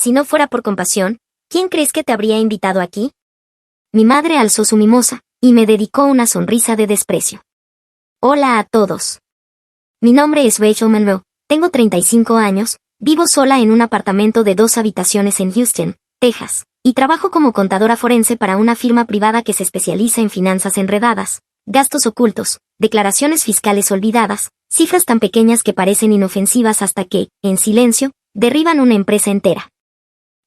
Si no fuera por compasión, ¿quién crees que te habría invitado aquí? Mi madre alzó su mimosa, y me dedicó una sonrisa de desprecio. Hola a todos. Mi nombre es Rachel Monroe, tengo 35 años, vivo sola en un apartamento de 2 habitaciones en Houston, Texas, y trabajo como contadora forense para una firma privada que se especializa en finanzas enredadas, gastos ocultos, declaraciones fiscales olvidadas, cifras tan pequeñas que parecen inofensivas hasta que, en silencio, derriban una empresa entera.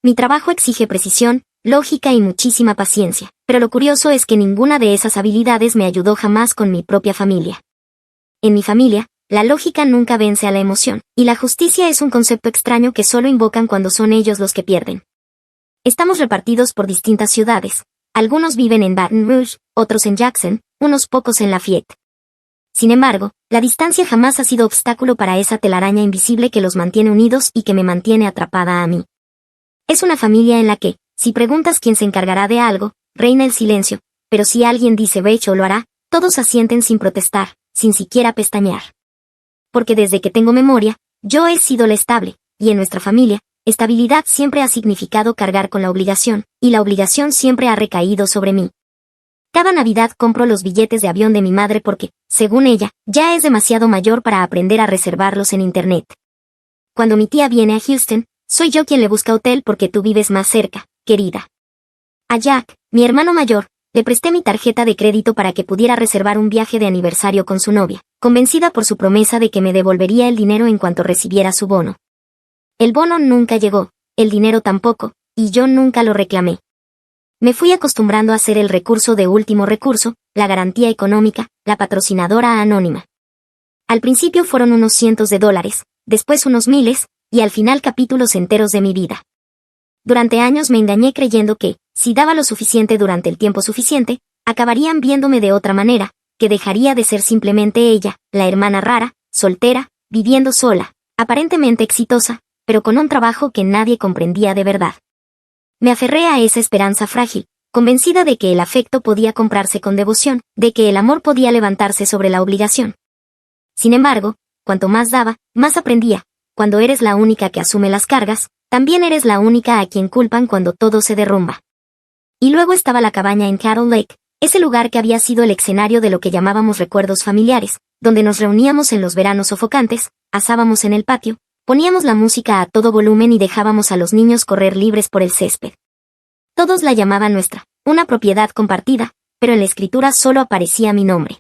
Mi trabajo exige precisión, lógica y muchísima paciencia, pero lo curioso es que ninguna de esas habilidades me ayudó jamás con mi propia familia. En mi familia, la lógica nunca vence a la emoción, y la justicia es un concepto extraño que solo invocan cuando son ellos los que pierden. Estamos repartidos por distintas ciudades. Algunos viven en Baton Rouge, otros en Jackson, unos pocos en Lafayette. Sin embargo, la distancia jamás ha sido obstáculo para esa telaraña invisible que los mantiene unidos y que me mantiene atrapada a mí. Es una familia en la que, si preguntas quién se encargará de algo, reina el silencio, pero si alguien dice Rachel lo hará, todos asienten sin protestar, sin siquiera pestañear. Porque desde que tengo memoria, yo he sido la estable, y en nuestra familia, estabilidad siempre ha significado cargar con la obligación, y la obligación siempre ha recaído sobre mí. Cada Navidad compro los billetes de avión de mi madre porque, según ella, ya es demasiado mayor para aprender a reservarlos en Internet. Cuando mi tía viene a Houston, soy yo quien le busca hotel porque tú vives más cerca, querida. A Jack, mi hermano mayor, le presté mi tarjeta de crédito para que pudiera reservar un viaje de aniversario con su novia, convencida por su promesa de que me devolvería el dinero en cuanto recibiera su bono. El bono nunca llegó, el dinero tampoco, y yo nunca lo reclamé. Me fui acostumbrando a ser el recurso de último recurso, la garantía económica, la patrocinadora anónima. Al principio fueron unos cientos de dólares, después unos miles, y al final capítulos enteros de mi vida. Durante años me engañé creyendo que, si daba lo suficiente durante el tiempo suficiente, acabarían viéndome de otra manera, que dejaría de ser simplemente ella, la hermana rara, soltera, viviendo sola, aparentemente exitosa, pero con un trabajo que nadie comprendía de verdad. Me aferré a esa esperanza frágil, convencida de que el afecto podía comprarse con devoción, de que el amor podía levantarse sobre la obligación. Sin embargo, cuanto más daba, más aprendía. Cuando eres la única que asume las cargas, también eres la única a quien culpan cuando todo se derrumba. Y luego estaba la cabaña en Cattle Lake, ese lugar que había sido el escenario de lo que llamábamos recuerdos familiares, donde nos reuníamos en los veranos sofocantes, asábamos en el patio, poníamos la música a todo volumen y dejábamos a los niños correr libres por el césped. Todos la llamaban nuestra, una propiedad compartida, pero en la escritura solo aparecía mi nombre.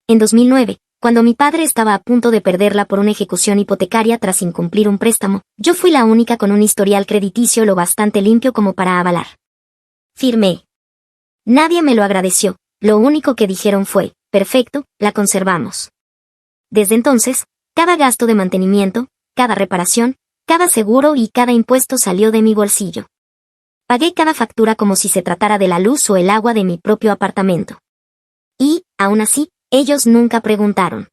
En 2009, cuando mi padre estaba a punto de perderla por una ejecución hipotecaria tras incumplir un préstamo, yo fui la única con un historial crediticio lo bastante limpio como para avalar. Firmé. Nadie me lo agradeció, lo único que dijeron fue, perfecto, la conservamos. Desde entonces, cada gasto de mantenimiento, cada reparación, cada seguro y cada impuesto salió de mi bolsillo. Pagué cada factura como si se tratara de la luz o el agua de mi propio apartamento. Y, aún así, ellos nunca preguntaron.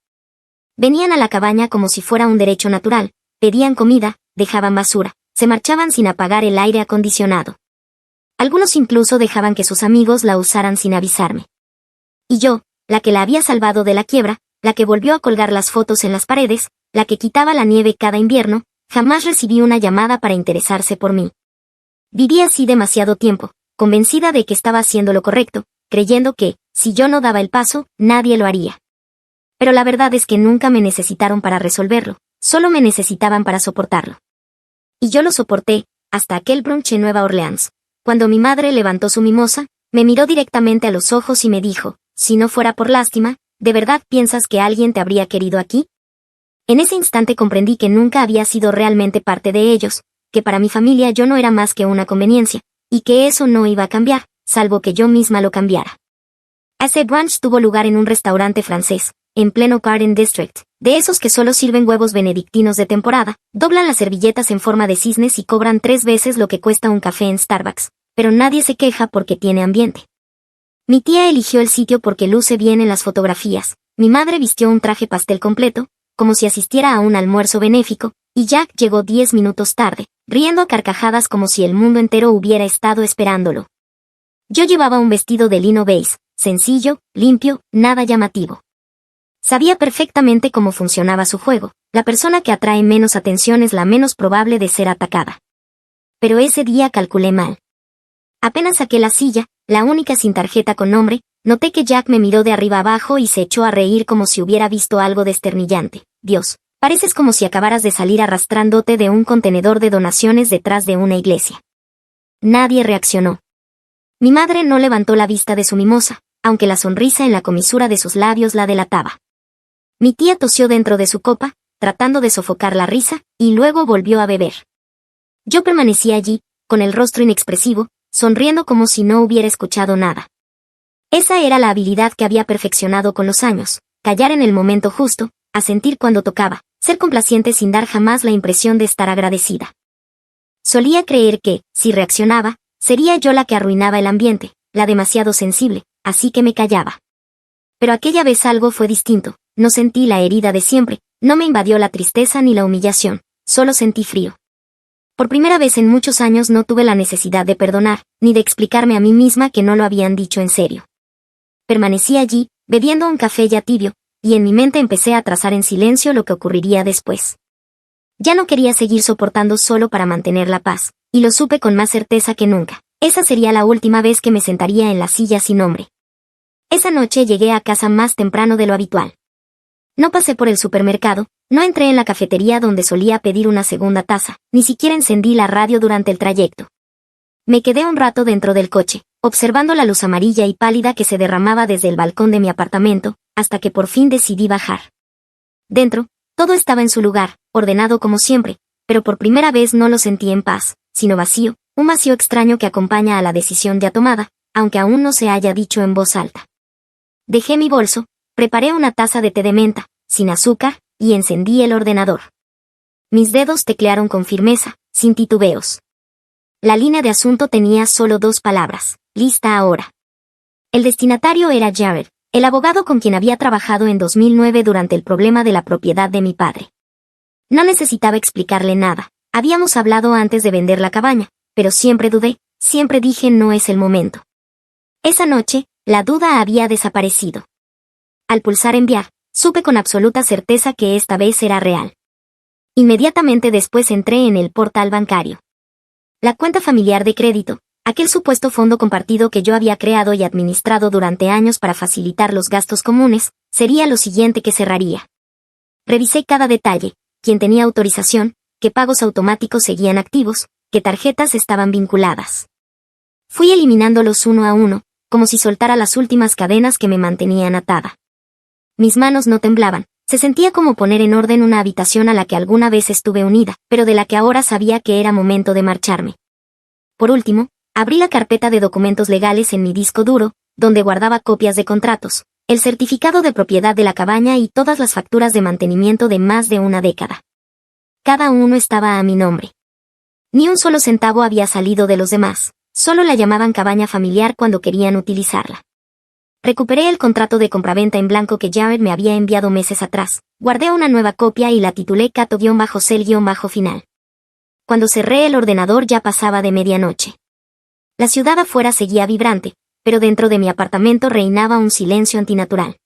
Venían a la cabaña como si fuera un derecho natural, pedían comida, dejaban basura, se marchaban sin apagar el aire acondicionado. Algunos incluso dejaban que sus amigos la usaran sin avisarme. Y yo, la que la había salvado de la quiebra, la que volvió a colgar las fotos en las paredes, la que quitaba la nieve cada invierno, jamás recibí una llamada para interesarse por mí. Viví así demasiado tiempo, convencida de que estaba haciendo lo correcto, creyendo que, si yo no daba el paso, nadie lo haría. Pero la verdad es que nunca me necesitaron para resolverlo, solo me necesitaban para soportarlo. Y yo lo soporté, hasta aquel brunch en Nueva Orleans. Cuando mi madre levantó su mimosa, me miró directamente a los ojos y me dijo, si no fuera por lástima, ¿de verdad piensas que alguien te habría querido aquí? En ese instante comprendí que nunca había sido realmente parte de ellos, que para mi familia yo no era más que una conveniencia, y que eso no iba a cambiar, salvo que yo misma lo cambiara. Ese brunch tuvo lugar en un restaurante francés, en pleno Garden District, de esos que solo sirven huevos benedictinos de temporada, doblan las servilletas en forma de cisnes y cobran 3 veces lo que cuesta un café en Starbucks, pero nadie se queja porque tiene ambiente. Mi tía eligió el sitio porque luce bien en las fotografías, mi madre vistió un traje pastel completo, como si asistiera a un almuerzo benéfico, y Jack llegó 10 minutos tarde, riendo a carcajadas como si el mundo entero hubiera estado esperándolo. Yo llevaba un vestido de lino beige, sencillo, limpio, nada llamativo. Sabía perfectamente cómo funcionaba su juego, la persona que atrae menos atención es la menos probable de ser atacada. pero ese día calculé mal. Apenas saqué la silla, la única sin tarjeta con nombre, noté que Jack me miró de arriba abajo y se echó a reír como si hubiera visto algo desternillante. Dios, pareces como si acabaras de salir arrastrándote de un contenedor de donaciones detrás de una iglesia. Nadie reaccionó. Mi madre no levantó la vista de su mimosa, aunque la sonrisa en la comisura de sus labios la delataba. Mi tía tosió dentro de su copa, tratando de sofocar la risa, y luego volvió a beber. Yo permanecí allí, con el rostro inexpresivo, sonriendo como si no hubiera escuchado nada. Esa era la habilidad que había perfeccionado con los años, callar en el momento justo, asentir cuando tocaba, ser complaciente sin dar jamás la impresión de estar agradecida. Solía creer que, si reaccionaba, sería yo la que arruinaba el ambiente, la demasiado sensible, así que me callaba. Pero aquella vez algo fue distinto, no sentí la herida de siempre, no me invadió la tristeza ni la humillación, solo sentí frío. Por primera vez en muchos años no tuve la necesidad de perdonar, ni de explicarme a mí misma que no lo habían dicho en serio. Permanecí allí, bebiendo un café ya tibio, y en mi mente empecé a trazar en silencio lo que ocurriría después. Ya no quería seguir soportando solo para mantener la paz, y lo supe con más certeza que nunca. Esa sería la última vez que me sentaría en la silla sin nombre. Esa noche llegué a casa más temprano de lo habitual. No pasé por el supermercado, no entré en la cafetería donde solía pedir una segunda taza, ni siquiera encendí la radio durante el trayecto. Me quedé un rato dentro del coche, observando la luz amarilla y pálida que se derramaba desde el balcón de mi apartamento, hasta que por fin decidí bajar. Dentro, todo estaba en su lugar, ordenado como siempre, pero por primera vez no lo sentí en paz, sino vacío, un vacío extraño que acompaña a la decisión ya tomada, aunque aún no se haya dicho en voz alta. Dejé mi bolso, preparé una taza de té de menta, sin azúcar, y encendí el ordenador. Mis dedos teclearon con firmeza, sin titubeos. La línea de asunto tenía solo 2 palabras: lista ahora. El destinatario era Jared, el abogado con quien había trabajado en 2009 durante el problema de la propiedad de mi padre. No necesitaba explicarle nada, habíamos hablado antes de vender la cabaña, pero siempre dudé, siempre dije no es el momento. Esa noche, la duda había desaparecido. Al pulsar enviar, supe con absoluta certeza que esta vez era real. Inmediatamente después entré en el portal bancario. La cuenta familiar de crédito, aquel supuesto fondo compartido que yo había creado y administrado durante años para facilitar los gastos comunes, sería lo siguiente que cerraría. Revisé cada detalle, quién tenía autorización, qué pagos automáticos seguían activos, qué tarjetas estaban vinculadas. Fui eliminándolos uno a uno, como si soltara las últimas cadenas que me mantenían atada. Mis manos no temblaban, se sentía como poner en orden una habitación a la que alguna vez estuve unida, pero de la que ahora sabía que era momento de marcharme. Por último, abrí la carpeta de documentos legales en mi disco duro, donde guardaba copias de contratos, el certificado de propiedad de la cabaña y todas las facturas de mantenimiento de más de una década. Cada uno estaba a mi nombre. Ni un solo centavo había salido de los demás, solo la llamaban cabaña familiar cuando querían utilizarla. Recuperé el contrato de compraventa en blanco que Jared me había enviado meses atrás, guardé una nueva copia y la titulé Cato-Cel-Final. Cuando cerré el ordenador ya pasaba de medianoche. La ciudad afuera seguía vibrante, pero dentro de mi apartamento reinaba un silencio antinatural.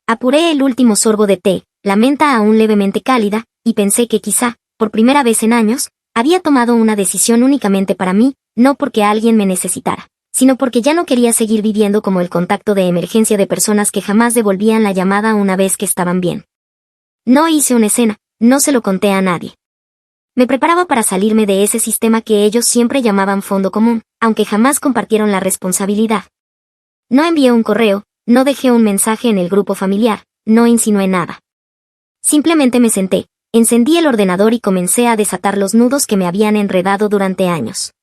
Apuré el último sorbo de té, la menta aún levemente cálida, y pensé que quizá, por primera vez en años, había tomado una decisión únicamente para mí, no porque alguien me necesitara, sino porque ya no quería seguir viviendo como el contacto de emergencia de personas que jamás devolvían la llamada una vez que estaban bien. No hice una escena, no se lo conté a nadie. Me preparaba para salirme de ese sistema que ellos siempre llamaban fondo común, aunque jamás compartieron la responsabilidad. No envié un correo, no dejé un mensaje en el grupo familiar, no insinué nada. Simplemente me senté, encendí el ordenador y comencé a desatar los nudos que me habían enredado durante años.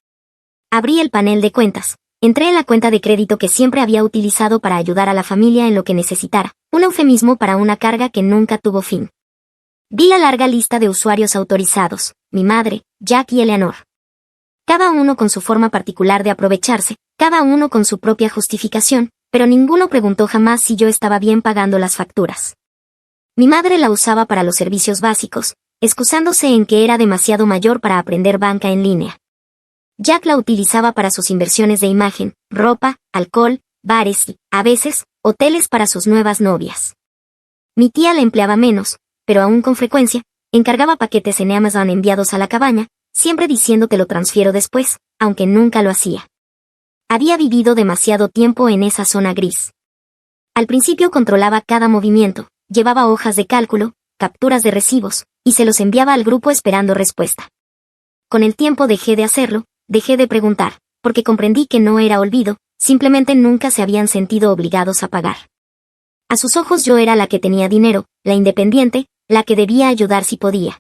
Abrí el panel de cuentas. Entré en la cuenta de crédito que siempre había utilizado para ayudar a la familia en lo que necesitara, un eufemismo para una carga que nunca tuvo fin. Vi la larga lista de usuarios autorizados, mi madre, Jack y Eleanor. Cada uno con su forma particular de aprovecharse, cada uno con su propia justificación, pero ninguno preguntó jamás si yo estaba bien pagando las facturas. Mi madre la usaba para los servicios básicos, excusándose en que era demasiado mayor para aprender banca en línea. Jack la utilizaba para sus inversiones de imagen, ropa, alcohol, bares y, a veces, hoteles para sus nuevas novias. Mi tía la empleaba menos, pero aún con frecuencia, encargaba paquetes en Amazon enviados a la cabaña, siempre diciendo te lo transfiero después, aunque nunca lo hacía. Había vivido demasiado tiempo en esa zona gris. Al principio controlaba cada movimiento, llevaba hojas de cálculo, capturas de recibos, y se los enviaba al grupo esperando respuesta. Con el tiempo dejé de hacerlo, dejé de preguntar, porque comprendí que no era olvido, simplemente nunca se habían sentido obligados a pagar. A sus ojos yo era la que tenía dinero, la independiente, la que debía ayudar si podía.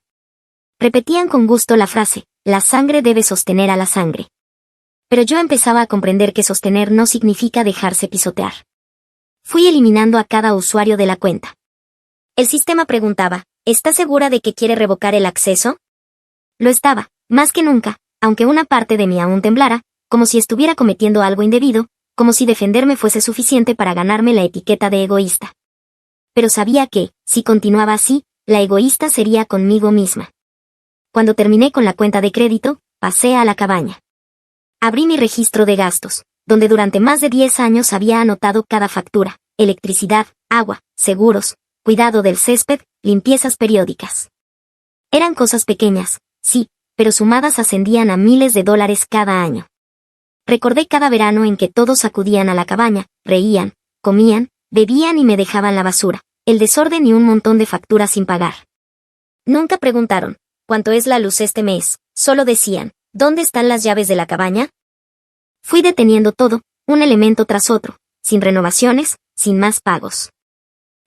Repetían con gusto la frase, la sangre debe sostener a la sangre. Pero yo empezaba a comprender que sostener no significa dejarse pisotear. Fui eliminando a cada usuario de la cuenta. El sistema preguntaba, ¿está segura de que quiere revocar el acceso? Lo estaba, más que nunca, aunque una parte de mí aún temblara, como si estuviera cometiendo algo indebido, como si defenderme fuese suficiente para ganarme la etiqueta de egoísta. Pero sabía que, si continuaba así, la egoísta sería conmigo misma. Cuando terminé con la cuenta de crédito, pasé a la cabaña. Abrí mi registro de gastos, donde durante más de 10 años había anotado cada factura, electricidad, agua, seguros, cuidado del césped, limpiezas periódicas. Eran cosas pequeñas, sí, pero sumadas ascendían a miles de dólares cada año. Recordé cada verano en que todos acudían a la cabaña, reían, comían, bebían y me dejaban la basura, el desorden y un montón de facturas sin pagar. Nunca preguntaron, ¿cuánto es la luz este mes? Solo decían, ¿dónde están las llaves de la cabaña? Fui deteniendo todo, un elemento tras otro, sin renovaciones, sin más pagos.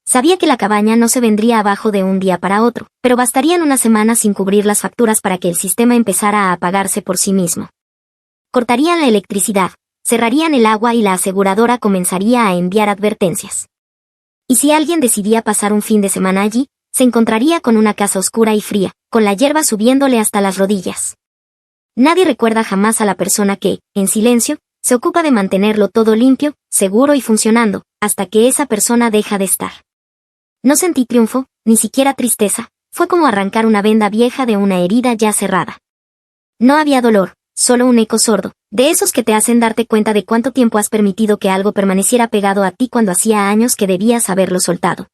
Sabía que la cabaña no se vendría abajo de un día para otro, pero bastarían unas semanas sin cubrir las facturas para que el sistema empezara a apagarse por sí mismo. Cortarían la electricidad, cerrarían el agua y la aseguradora comenzaría a enviar advertencias. Y si alguien decidía pasar un fin de semana allí, se encontraría con una casa oscura y fría, con la hierba subiéndole hasta las rodillas. Nadie recuerda jamás a la persona que, en silencio, se ocupa de mantenerlo todo limpio, seguro y funcionando, hasta que esa persona deja de estar. No sentí triunfo, ni siquiera tristeza, fue como arrancar una venda vieja de una herida ya cerrada. No había dolor, solo un eco sordo, de esos que te hacen darte cuenta de cuánto tiempo has permitido que algo permaneciera pegado a ti cuando hacía años que debías haberlo soltado.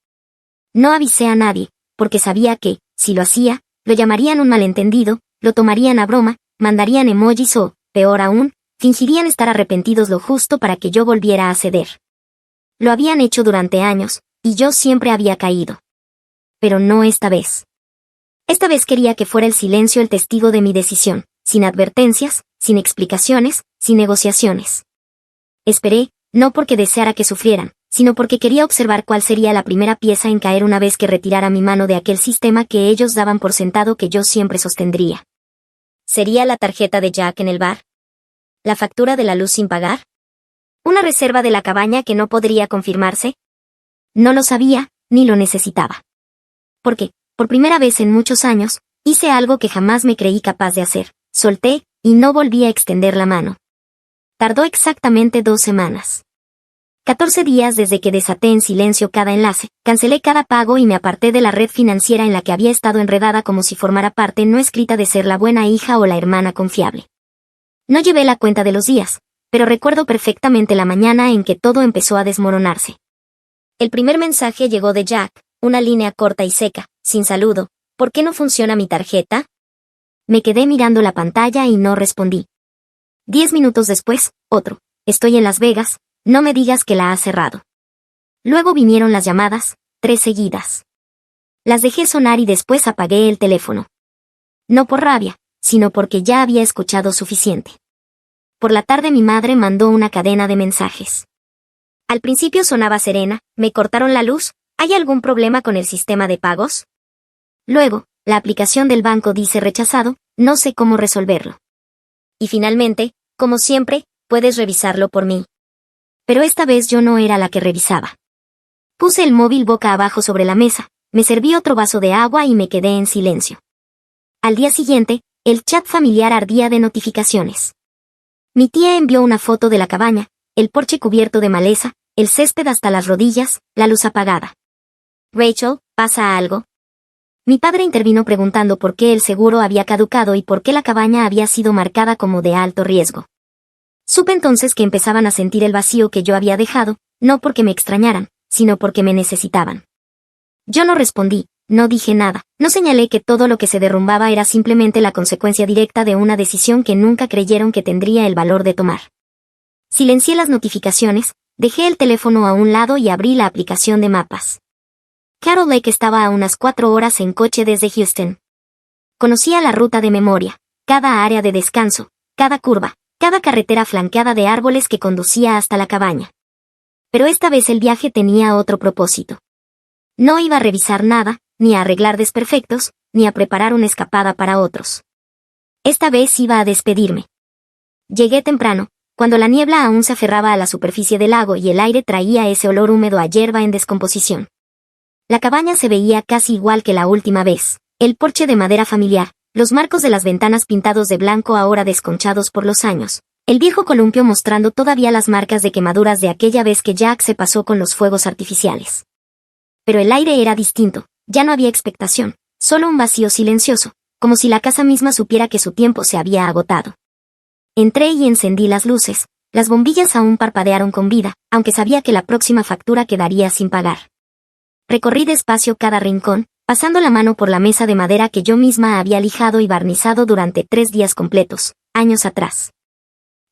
No avisé a nadie, porque sabía que, si lo hacía, lo llamarían un malentendido, lo tomarían a broma, mandarían emojis o, peor aún, fingirían estar arrepentidos lo justo para que yo volviera a ceder. Lo habían hecho durante años, y yo siempre había caído. Pero no esta vez. Esta vez quería que fuera el silencio el testigo de mi decisión, sin advertencias, sin explicaciones, sin negociaciones. Esperé, no porque deseara que sufrieran, sino porque quería observar cuál sería la primera pieza en caer una vez que retirara mi mano de aquel sistema que ellos daban por sentado que yo siempre sostendría. ¿Sería la tarjeta de Jack en el bar? ¿La factura de la luz sin pagar? ¿Una reserva de la cabaña que no podría confirmarse? No lo sabía, ni lo necesitaba. Porque, por primera vez en muchos años, hice algo que jamás me creí capaz de hacer, solté, y no volví a extender la mano. Tardó exactamente 2 semanas. 14 días desde que desaté en silencio cada enlace, cancelé cada pago y me aparté de la red financiera en la que había estado enredada como si formara parte no escrita de ser la buena hija o la hermana confiable. No llevé la cuenta de los días, pero recuerdo perfectamente la mañana en que todo empezó a desmoronarse. El primer mensaje llegó de Jack, una línea corta y seca, sin saludo. ¿Por qué no funciona mi tarjeta? Me quedé mirando la pantalla y no respondí. 10 minutos después, otro. Estoy en Las Vegas, no me digas que la has cerrado. Luego vinieron las llamadas, 3 seguidas. Las dejé sonar y después apagué el teléfono. No por rabia, sino porque ya había escuchado suficiente. Por la tarde mi madre mandó una cadena de mensajes. Al principio sonaba serena, ¿me cortaron la luz? ¿Hay algún problema con el sistema de pagos? Luego, la aplicación del banco dice rechazado, no sé cómo resolverlo. Y finalmente, como siempre, puedes revisarlo por mí. Pero esta vez yo no era la que revisaba. Puse el móvil boca abajo sobre la mesa, me serví otro vaso de agua y me quedé en silencio. Al día siguiente, el chat familiar ardía de notificaciones. Mi tía envió una foto de la cabaña, el porche cubierto de maleza, el césped hasta las rodillas, la luz apagada. Rachel, ¿pasa algo? Mi padre intervino preguntando por qué el seguro había caducado y por qué la cabaña había sido marcada como de alto riesgo. Supe entonces que empezaban a sentir el vacío que yo había dejado, no porque me extrañaran, sino porque me necesitaban. Yo no respondí, No dije nada, no señalé que todo lo que se derrumbaba era simplemente la consecuencia directa de una decisión que nunca creyeron que tendría el valor de tomar. Silencié las notificaciones, dejé el teléfono a un lado y abrí la aplicación de mapas. Carol Lake estaba a unas 4 horas en coche desde Houston. Conocía la ruta de memoria, cada área de descanso, cada curva, cada carretera flanqueada de árboles que conducía hasta la cabaña. Pero esta vez el viaje tenía otro propósito. No iba a revisar nada, ni a arreglar desperfectos, ni a preparar una escapada para otros. Esta vez iba a despedirme. Llegué temprano, cuando la niebla aún se aferraba a la superficie del lago y el aire traía ese olor húmedo a hierba en descomposición. La cabaña se veía casi igual que la última vez, el porche de madera familiar, los marcos de las ventanas pintados de blanco ahora desconchados por los años, el viejo columpio mostrando todavía las marcas de quemaduras de aquella vez que Jack se pasó con los fuegos artificiales. Pero el aire era distinto, ya no había expectación, solo un vacío silencioso, como si la casa misma supiera que su tiempo se había agotado. Entré y encendí las luces, las bombillas aún parpadearon con vida, aunque sabía que la próxima factura quedaría sin pagar. Recorrí despacio cada rincón, pasando la mano por la mesa de madera que yo misma había lijado y barnizado durante 3 días completos, años atrás.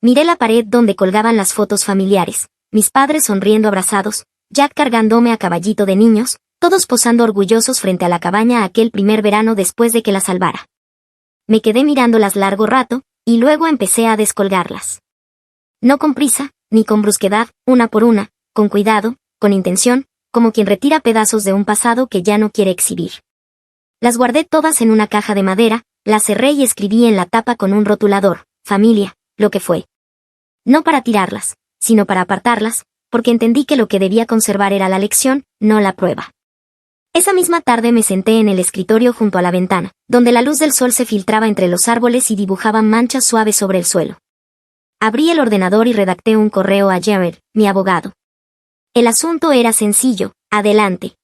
Miré la pared donde colgaban las fotos familiares, mis padres sonriendo abrazados, Jack cargándome a caballito de niños, todos posando orgullosos frente a la cabaña aquel primer verano después de que la salvara. Me quedé mirándolas largo rato, y luego empecé a descolgarlas. No con prisa, ni con brusquedad, una por una, con cuidado, con intención, como quien retira pedazos de un pasado que ya no quiere exhibir. Las guardé todas en una caja de madera, las cerré y escribí en la tapa con un rotulador, familia, lo que fue. No para tirarlas, sino para apartarlas, porque entendí que lo que debía conservar era la lección, no la prueba. Esa misma tarde me senté en el escritorio junto a la ventana, donde la luz del sol se filtraba entre los árboles y dibujaba manchas suaves sobre el suelo. Abrí el ordenador y redacté un correo a Jared, mi abogado. El asunto era sencillo, adelante.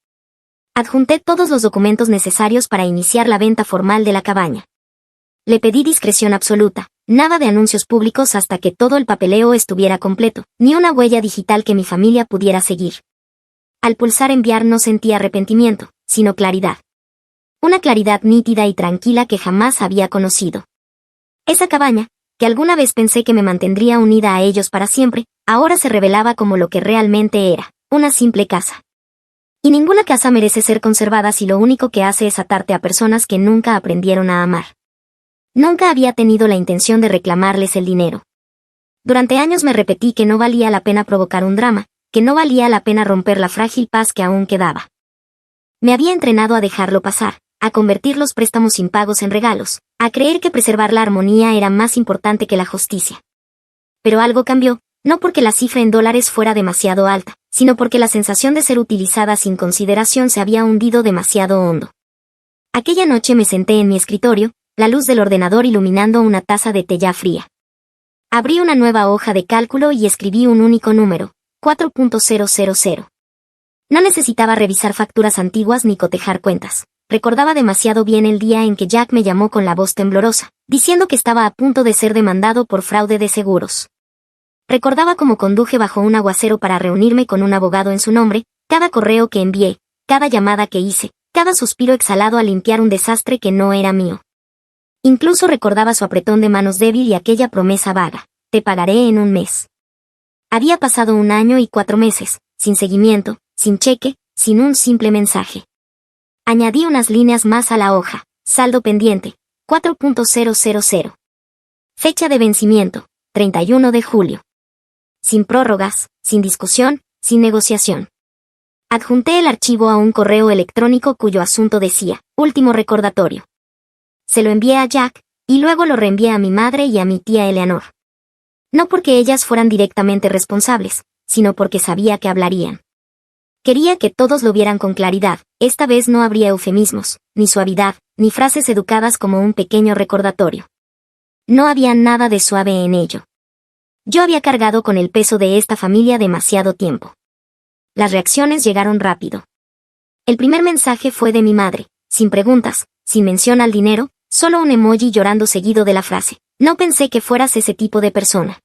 Adjunté todos los documentos necesarios para iniciar la venta formal de la cabaña. Le pedí discreción absoluta, nada de anuncios públicos hasta que todo el papeleo estuviera completo, ni una huella digital que mi familia pudiera seguir. Al pulsar enviar no sentí arrepentimiento, sino claridad. Una claridad nítida y tranquila que jamás había conocido. Esa cabaña, que alguna vez pensé que me mantendría unida a ellos para siempre, ahora se revelaba como lo que realmente era, una simple casa. Y ninguna casa merece ser conservada si lo único que hace es atarte a personas que nunca aprendieron a amar. Nunca había tenido la intención de reclamarles el dinero. Durante años me repetí que no valía la pena provocar un drama, que no valía la pena romper la frágil paz que aún quedaba. Me había entrenado a dejarlo pasar, a convertir los préstamos impagos en regalos, a creer que preservar la armonía era más importante que la justicia. Pero algo cambió, no porque la cifra en dólares fuera demasiado alta, sino porque la sensación de ser utilizada sin consideración se había hundido demasiado hondo. Aquella noche me senté en mi escritorio, la luz del ordenador iluminando una taza de té ya fría. Abrí una nueva hoja de cálculo y escribí un único número, 4.000. No necesitaba revisar facturas antiguas ni cotejar cuentas. Recordaba demasiado bien el día en que Jack me llamó con la voz temblorosa, diciendo que estaba a punto de ser demandado por fraude de seguros. Recordaba cómo conduje bajo un aguacero para reunirme con un abogado en su nombre, cada correo que envié, cada llamada que hice, cada suspiro exhalado a limpiar un desastre que no era mío. Incluso recordaba su apretón de manos débil y aquella promesa vaga, te pagaré en un mes. Había pasado 1 año y 4 meses, sin seguimiento, sin cheque, sin un simple mensaje. Añadí unas líneas más a la hoja, saldo pendiente, 4.000. Fecha de vencimiento, 31 de julio. Sin prórrogas, sin discusión, sin negociación. Adjunté el archivo a un correo electrónico cuyo asunto decía, último recordatorio. Se lo envié a Jack, y luego lo reenvié a mi madre y a mi tía Eleanor. No porque ellas fueran directamente responsables, sino porque sabía que hablarían. Quería que todos lo vieran con claridad, esta vez no habría eufemismos, ni suavidad, ni frases educadas como un pequeño recordatorio. No había nada de suave en ello. Yo había cargado con el peso de esta familia demasiado tiempo. Las reacciones llegaron rápido. El primer mensaje fue de mi madre, sin preguntas, sin mención al dinero, solo un emoji llorando seguido de la frase, no pensé que fueras ese tipo de persona.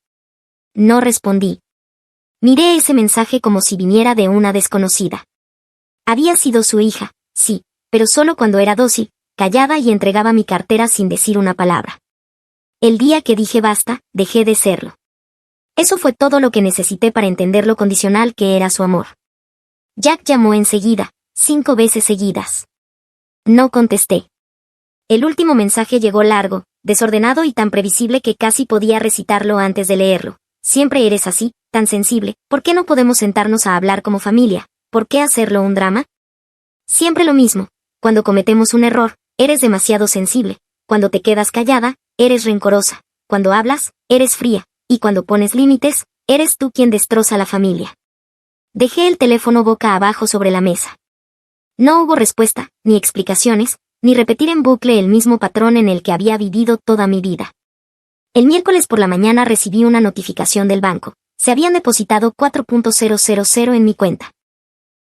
No respondí. Miré ese mensaje como si viniera de una desconocida. Había sido su hija, sí, pero solo cuando era dócil, callada y entregaba mi cartera sin decir una palabra. El día que dije basta, dejé de serlo. Eso fue todo lo que necesité para entender lo condicional que era su amor. Jack llamó enseguida, 5 veces seguidas. No contesté. El último mensaje llegó largo, desordenado y tan previsible que casi podía recitarlo antes de leerlo. Siempre eres así, tan sensible, ¿por qué no podemos sentarnos a hablar como familia? ¿Por qué hacerlo un drama? Siempre lo mismo. Cuando cometemos un error, eres demasiado sensible. Cuando te quedas callada, eres rencorosa. Cuando hablas, eres fría. Y cuando pones límites, eres tú quien destroza la familia. Dejé el teléfono boca abajo sobre la mesa. No hubo respuesta, ni explicaciones, ni repetir en bucle el mismo patrón en el que había vivido toda mi vida. El miércoles por la mañana recibí una notificación del banco. Se habían depositado 4.000 en mi cuenta.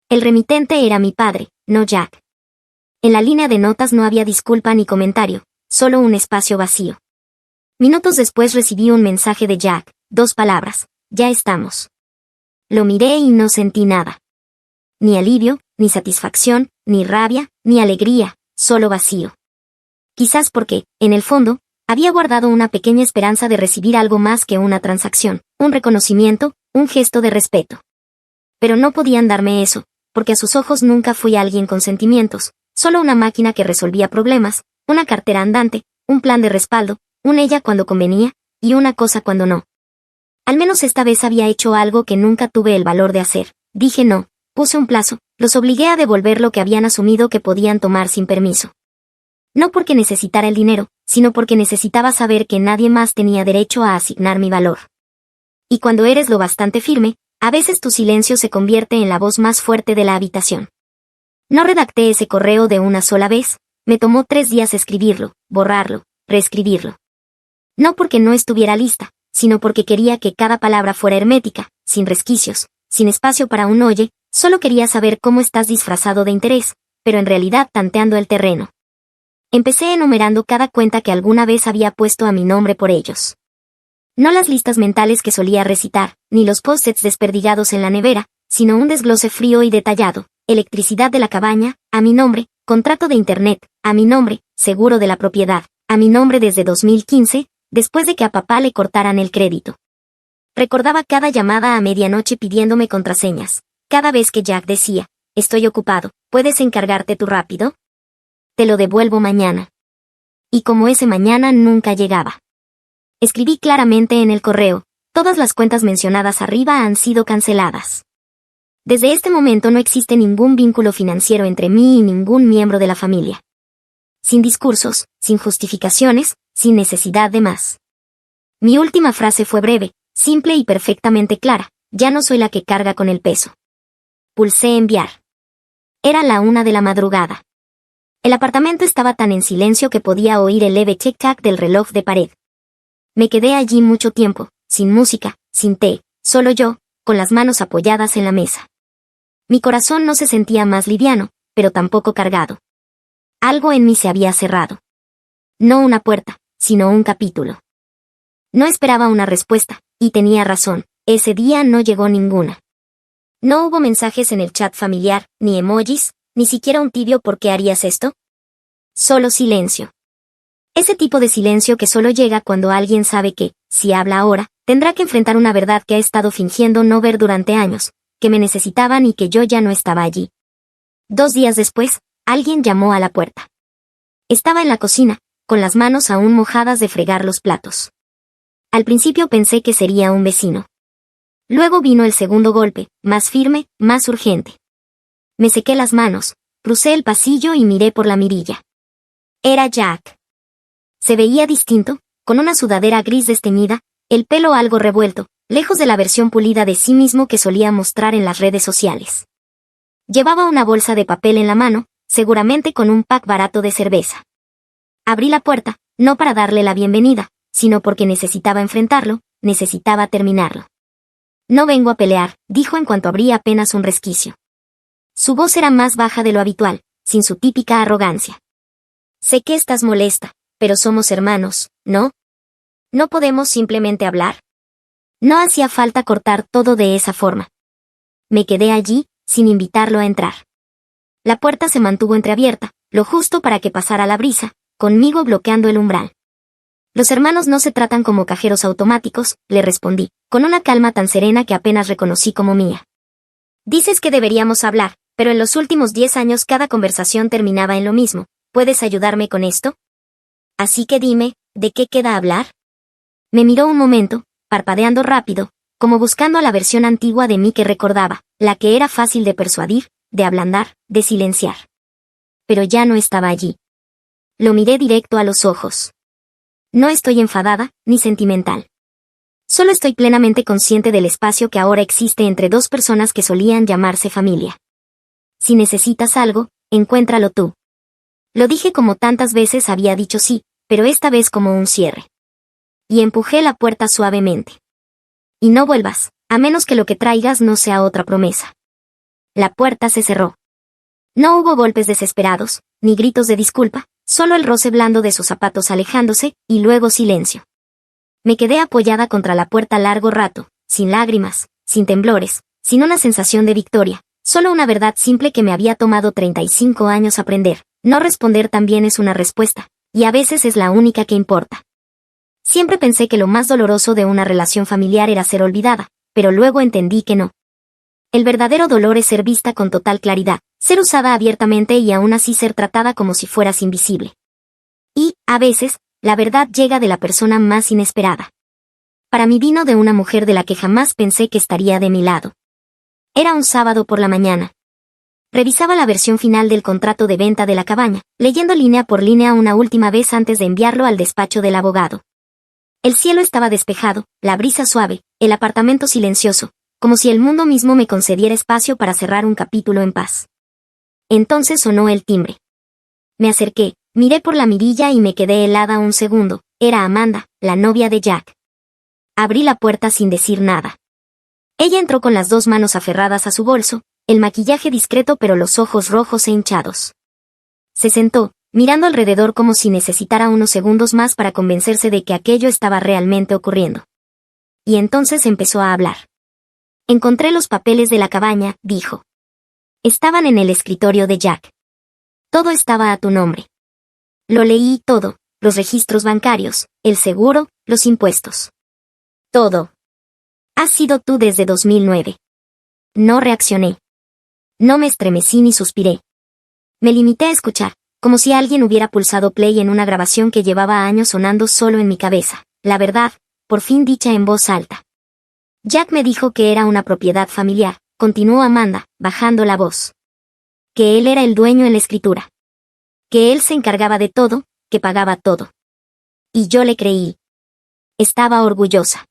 El remitente era mi padre, no Jack. En la línea de notas no había disculpa ni comentario, solo un espacio vacío. Minutos después recibí un mensaje de Jack, 2 palabras, ya estamos. Lo miré y no sentí nada. Ni alivio, ni satisfacción, ni rabia, ni alegría, solo vacío. Quizás porque, en el fondo, había guardado una pequeña esperanza de recibir algo más que una transacción, un reconocimiento, un gesto de respeto. Pero no podían darme eso, porque a sus ojos nunca fui alguien con sentimientos, solo una máquina que resolvía problemas, una cartera andante, un plan de respaldo, un ella cuando convenía, y una cosa cuando no. Al menos esta vez había hecho algo que nunca tuve el valor de hacer. Dije no, puse un plazo, los obligué a devolver lo que habían asumido que podían tomar sin permiso. No porque necesitara el dinero, sino porque necesitaba saber que nadie más tenía derecho a asignar mi valor. Y cuando eres lo bastante firme, a veces tu silencio se convierte en la voz más fuerte de la habitación. No redacté ese correo de una sola vez, me tomó 3 días escribirlo, borrarlo, reescribirlo. No porque no estuviera lista, sino porque quería que cada palabra fuera hermética, sin resquicios, sin espacio para un oye, solo quería saber cómo estás disfrazado de interés, pero en realidad tanteando el terreno. Empecé enumerando cada cuenta que alguna vez había puesto a mi nombre por ellos. No las listas mentales que solía recitar, ni los post-its desperdigados en la nevera, sino un desglose frío y detallado, electricidad de la cabaña, a mi nombre, contrato de internet, a mi nombre, seguro de la propiedad, a mi nombre desde 2015, después de que a papá le cortaran el crédito. Recordaba cada llamada a medianoche pidiéndome contraseñas. Cada vez que Jack decía, estoy ocupado, ¿puedes encargarte tú rápido? Te lo devuelvo mañana. Y como ese mañana nunca llegaba. Escribí claramente en el correo, todas las cuentas mencionadas arriba han sido canceladas. Desde este momento no existe ningún vínculo financiero entre mí y ningún miembro de la familia. Sin discursos, sin justificaciones, sin necesidad de más. Mi última frase fue breve, simple y perfectamente clara, ya no soy la que carga con el peso. Pulsé enviar. Era la 1 de la madrugada. El apartamento estaba tan en silencio que podía oír el leve tic-tac del reloj de pared. Me quedé allí mucho tiempo, sin música, sin té, solo yo, con las manos apoyadas en la mesa. Mi corazón no se sentía más liviano, pero tampoco cargado. Algo en mí se había cerrado. No una puerta, sino un capítulo. No esperaba una respuesta, y tenía razón, ese día no llegó ninguna. No hubo mensajes en el chat familiar, ni emojis, ni siquiera un tibio ¿por qué harías esto? Solo silencio. Ese tipo de silencio que solo llega cuando alguien sabe que, si habla ahora, tendrá que enfrentar una verdad que ha estado fingiendo no ver durante años, que me necesitaban y que yo ya no estaba allí. 2 días después, alguien llamó a la puerta. Estaba en la cocina, con las manos aún mojadas de fregar los platos. Al principio pensé que sería un vecino. Luego vino el segundo golpe, más firme, más urgente. Me sequé las manos, crucé el pasillo y miré por la mirilla. Era Jack. Se veía distinto, con una sudadera gris desteñida, el pelo algo revuelto, lejos de la versión pulida de sí mismo que solía mostrar en las redes sociales. Llevaba una bolsa de papel en la mano, seguramente con un pack barato de cerveza. Abrí la puerta, no para darle la bienvenida, sino porque necesitaba enfrentarlo, necesitaba terminarlo. No vengo a pelear, dijo en cuanto abrí apenas un resquicio. Su voz era más baja de lo habitual, sin su típica arrogancia. Sé que estás molesta, pero somos hermanos, ¿no? ¿No podemos simplemente hablar? No hacía falta cortar todo de esa forma. Me quedé allí, sin invitarlo a entrar. La puerta se mantuvo entreabierta, lo justo para que pasara la brisa, conmigo bloqueando el umbral. Los hermanos no se tratan como cajeros automáticos, le respondí, con una calma tan serena que apenas reconocí como mía. Dices que deberíamos hablar, pero en los últimos 10 años cada conversación terminaba en lo mismo. ¿Puedes ayudarme con esto? Así que dime, ¿de qué queda hablar? Me miró un momento, parpadeando rápido, como buscando a la versión antigua de mí que recordaba, la que era fácil de persuadir, de ablandar, de silenciar. Pero ya no estaba allí. Lo miré directo a los ojos. No estoy enfadada, ni sentimental. Solo estoy plenamente consciente del espacio que ahora existe entre dos personas que solían llamarse familia. Si necesitas algo, encuéntralo tú. Lo dije como tantas veces había dicho sí, pero esta vez como un cierre. Y empujé la puerta suavemente. Y no vuelvas, a menos que lo que traigas no sea otra promesa. La puerta se cerró. No hubo golpes desesperados, ni gritos de disculpa, solo el roce blando de sus zapatos alejándose, y luego silencio. Me quedé apoyada contra la puerta largo rato, sin lágrimas, sin temblores, sin una sensación de victoria, solo una verdad simple que me había tomado 35 años aprender. No responder también es una respuesta, y a veces es la única que importa. Siempre pensé que lo más doloroso de una relación familiar era ser olvidada, pero luego entendí que no. El verdadero dolor es ser vista con total claridad, ser usada abiertamente y aún así ser tratada como si fueras invisible. Y, a veces, la verdad llega de la persona más inesperada. Para mí vino de una mujer de la que jamás pensé que estaría de mi lado. Era un sábado por la mañana. Revisaba la versión final del contrato de venta de la cabaña, leyendo línea por línea una última vez antes de enviarlo al despacho del abogado. El cielo estaba despejado, la brisa suave, el apartamento silencioso, como si el mundo mismo me concediera espacio para cerrar un capítulo en paz. Entonces sonó el timbre. Me acerqué, miré por la mirilla y me quedé helada un segundo. Era Amanda, la novia de Jack. Abrí la puerta sin decir nada. Ella entró con las dos manos aferradas a su bolso, el maquillaje discreto pero los ojos rojos e hinchados. Se sentó, mirando alrededor como si necesitara unos segundos más para convencerse de que aquello estaba realmente ocurriendo. Y entonces empezó a hablar. Encontré los papeles de la cabaña, dijo. Estaban en el escritorio de Jack. Todo estaba a tu nombre. Lo leí todo, los registros bancarios, el seguro, los impuestos. Todo. Has sido tú desde 2009. No reaccioné. No me estremecí ni suspiré. Me limité a escuchar, como si alguien hubiera pulsado play en una grabación que llevaba años sonando solo en mi cabeza. La verdad, por fin dicha en voz alta. Jack me dijo que era una propiedad familiar, continuó Amanda, bajando la voz. Que él era el dueño en la escritura. Que él se encargaba de todo, que pagaba todo. Y yo le creí. Estaba orgullosa.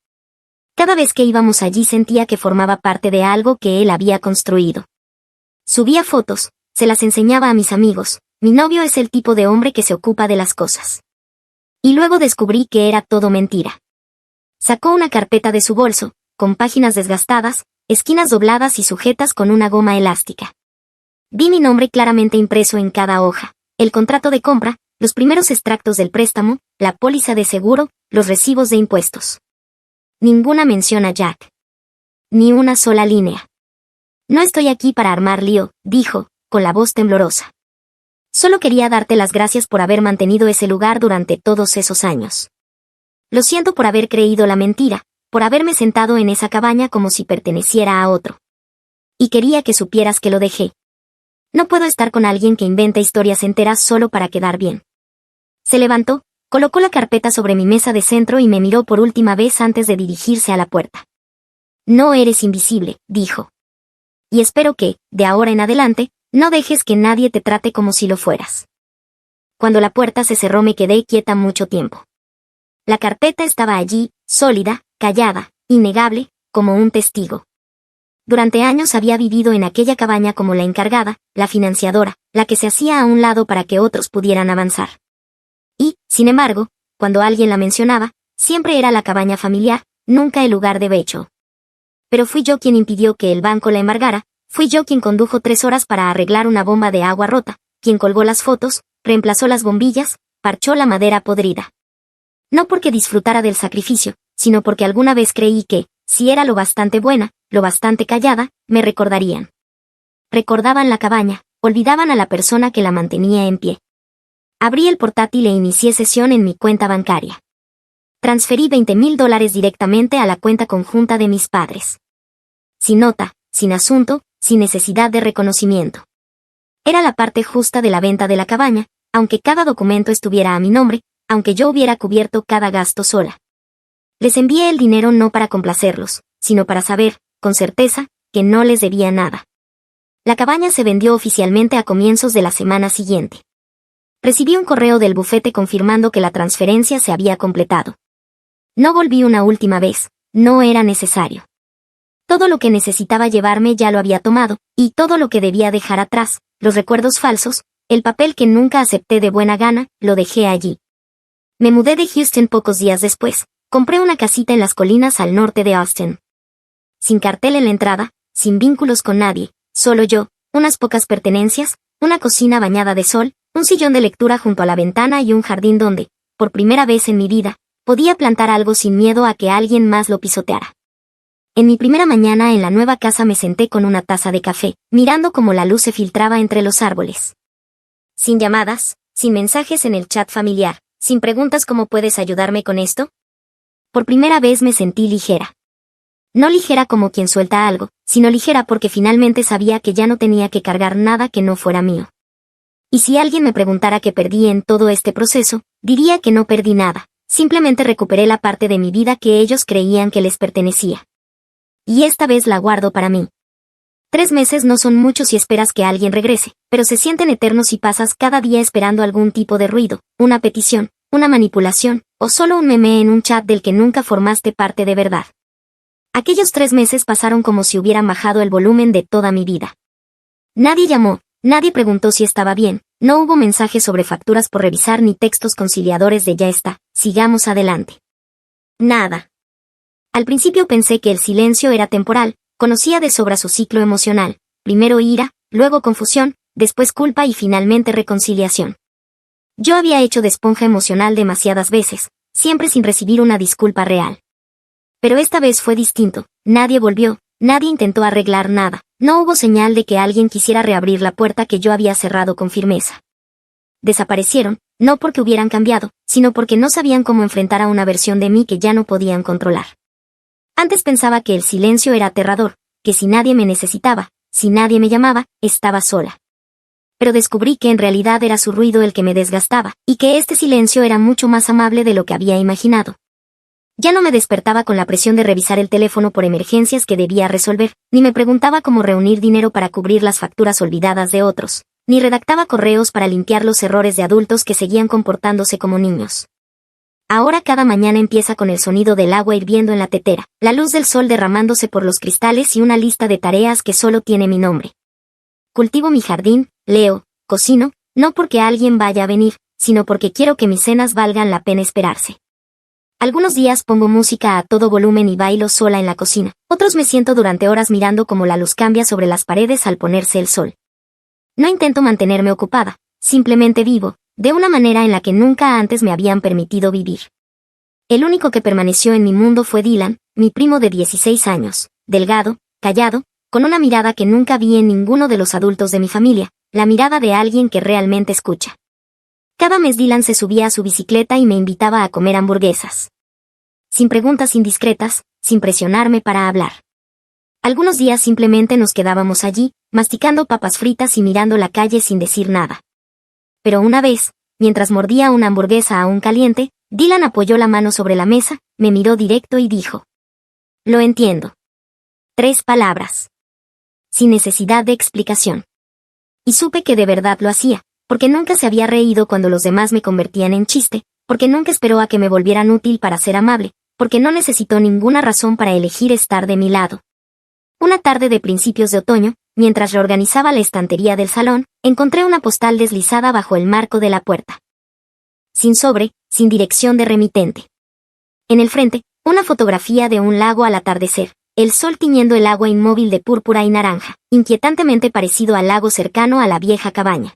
Cada vez que íbamos allí sentía que formaba parte de algo que él había construido. Subía fotos, se las enseñaba a mis amigos. Mi novio es el tipo de hombre que se ocupa de las cosas. Y luego descubrí que era todo mentira. Sacó una carpeta de su bolso, con páginas desgastadas, esquinas dobladas y sujetas con una goma elástica. Vi mi nombre claramente impreso en cada hoja, el contrato de compra, los primeros extractos del préstamo, la póliza de seguro, los recibos de impuestos. Ninguna mención a Jack. Ni una sola línea. No estoy aquí para armar lío, dijo, con la voz temblorosa. Solo quería darte las gracias por haber mantenido ese lugar durante todos esos años. Lo siento por haber creído la mentira, por haberme sentado en esa cabaña como si perteneciera a otro. Y quería que supieras que lo dejé. No puedo estar con alguien que inventa historias enteras solo para quedar bien. Se levantó, colocó la carpeta sobre mi mesa de centro y me miró por última vez antes de dirigirse a la puerta. No eres invisible, dijo. Y espero que, de ahora en adelante, no dejes que nadie te trate como si lo fueras. Cuando la puerta se cerró me quedé quieta mucho tiempo. La carpeta estaba allí, sólida, callada, innegable, como un testigo. Durante años había vivido en aquella cabaña como la encargada, la financiadora, la que se hacía a un lado para que otros pudieran avanzar. Y, sin embargo, cuando alguien la mencionaba, siempre era la cabaña familiar, nunca el lugar de Becho. Pero fui yo quien impidió que el banco la embargara, fui yo quien condujo 3 horas para arreglar una bomba de agua rota, quien colgó las fotos, reemplazó las bombillas, parchó la madera podrida. No porque disfrutara del sacrificio, sino porque alguna vez creí que, si era lo bastante buena, lo bastante callada, me recordarían. Recordaban la cabaña, olvidaban a la persona que la mantenía en pie. Abrí el portátil e inicié sesión en mi cuenta bancaria. Transferí $20,000 directamente a la cuenta conjunta de mis padres. Sin nota, sin asunto, sin necesidad de reconocimiento. Era la parte justa de la venta de la cabaña, aunque cada documento estuviera a mi nombre, aunque yo hubiera cubierto cada gasto sola. Les envié el dinero no para complacerlos, sino para saber, con certeza, que no les debía nada. La cabaña se vendió oficialmente a comienzos de la semana siguiente. Recibí un correo del bufete confirmando que la transferencia se había completado. No volví una última vez, no era necesario. Todo lo que necesitaba llevarme ya lo había tomado, y todo lo que debía dejar atrás, los recuerdos falsos, el papel que nunca acepté de buena gana, lo dejé allí. Me mudé de Houston pocos días después, compré una casita en las colinas al norte de Austin. Sin cartel en la entrada, sin vínculos con nadie, solo yo, unas pocas pertenencias, una cocina bañada de sol, un sillón de lectura junto a la ventana y un jardín donde, por primera vez en mi vida, podía plantar algo sin miedo a que alguien más lo pisoteara. En mi primera mañana en la nueva casa me senté con una taza de café, mirando cómo la luz se filtraba entre los árboles. Sin llamadas, sin mensajes en el chat familiar, sin preguntas ¿cómo puedes ayudarme con esto? Por primera vez me sentí ligera. No ligera como quien suelta algo, sino ligera porque finalmente sabía que ya no tenía que cargar nada que no fuera mío. Y si alguien me preguntara qué perdí en todo este proceso, diría que no perdí nada, simplemente recuperé la parte de mi vida que ellos creían que les pertenecía. Y esta vez la guardo para mí. 3 meses no son muchos si esperas que alguien regrese, pero se sienten eternos si pasas cada día esperando algún tipo de ruido, una petición, una manipulación, o solo un meme en un chat del que nunca formaste parte de verdad. Aquellos 3 meses pasaron como si hubieran bajado el volumen de toda mi vida. Nadie llamó, nadie preguntó si estaba bien, no hubo mensajes sobre facturas por revisar ni textos conciliadores de ya está, sigamos adelante. Nada. Al principio pensé que el silencio era temporal, conocía de sobra su ciclo emocional, primero ira, luego confusión, después culpa y finalmente reconciliación. Yo había hecho de esponja emocional demasiadas veces, siempre sin recibir una disculpa real. Pero esta vez fue distinto, nadie volvió, nadie intentó arreglar nada, no hubo señal de que alguien quisiera reabrir la puerta que yo había cerrado con firmeza. Desaparecieron, no porque hubieran cambiado, sino porque no sabían cómo enfrentar a una versión de mí que ya no podían controlar. Antes pensaba que el silencio era aterrador, que si nadie me necesitaba, si nadie me llamaba, estaba sola. Pero descubrí que en realidad era su ruido el que me desgastaba, y que este silencio era mucho más amable de lo que había imaginado. Ya no me despertaba con la presión de revisar el teléfono por emergencias que debía resolver, ni me preguntaba cómo reunir dinero para cubrir las facturas olvidadas de otros, ni redactaba correos para limpiar los errores de adultos que seguían comportándose como niños. Ahora cada mañana empieza con el sonido del agua hirviendo en la tetera, la luz del sol derramándose por los cristales y una lista de tareas que solo tiene mi nombre. Cultivo mi jardín, leo, cocino, no porque alguien vaya a venir, sino porque quiero que mis cenas valgan la pena esperarse. Algunos días pongo música a todo volumen y bailo sola en la cocina, otros me siento durante horas mirando cómo la luz cambia sobre las paredes al ponerse el sol. No intento mantenerme ocupada, simplemente vivo, de una manera en la que nunca antes me habían permitido vivir. El único que permaneció en mi mundo fue Dylan, mi primo de 16 años, delgado, callado, con una mirada que nunca vi en ninguno de los adultos de mi familia, la mirada de alguien que realmente escucha. Cada mes Dylan se subía a su bicicleta y me invitaba a comer hamburguesas. Sin preguntas indiscretas, sin presionarme para hablar. Algunos días simplemente nos quedábamos allí, masticando papas fritas y mirando la calle sin decir nada. Pero una vez, mientras mordía una hamburguesa aún caliente, Dylan apoyó la mano sobre la mesa, me miró directo y dijo: «Lo entiendo». 3 palabras. Sin necesidad de explicación. Y supe que de verdad lo hacía, porque nunca se había reído cuando los demás me convertían en chiste, porque nunca esperó a que me volvieran útil para ser amable, porque no necesitó ninguna razón para elegir estar de mi lado. Una tarde de principios de otoño, mientras reorganizaba la estantería del salón, encontré una postal deslizada bajo el marco de la puerta. Sin sobre, sin dirección de remitente. En el frente, una fotografía de un lago al atardecer, el sol tiñendo el agua inmóvil de púrpura y naranja, inquietantemente parecido al lago cercano a la vieja cabaña.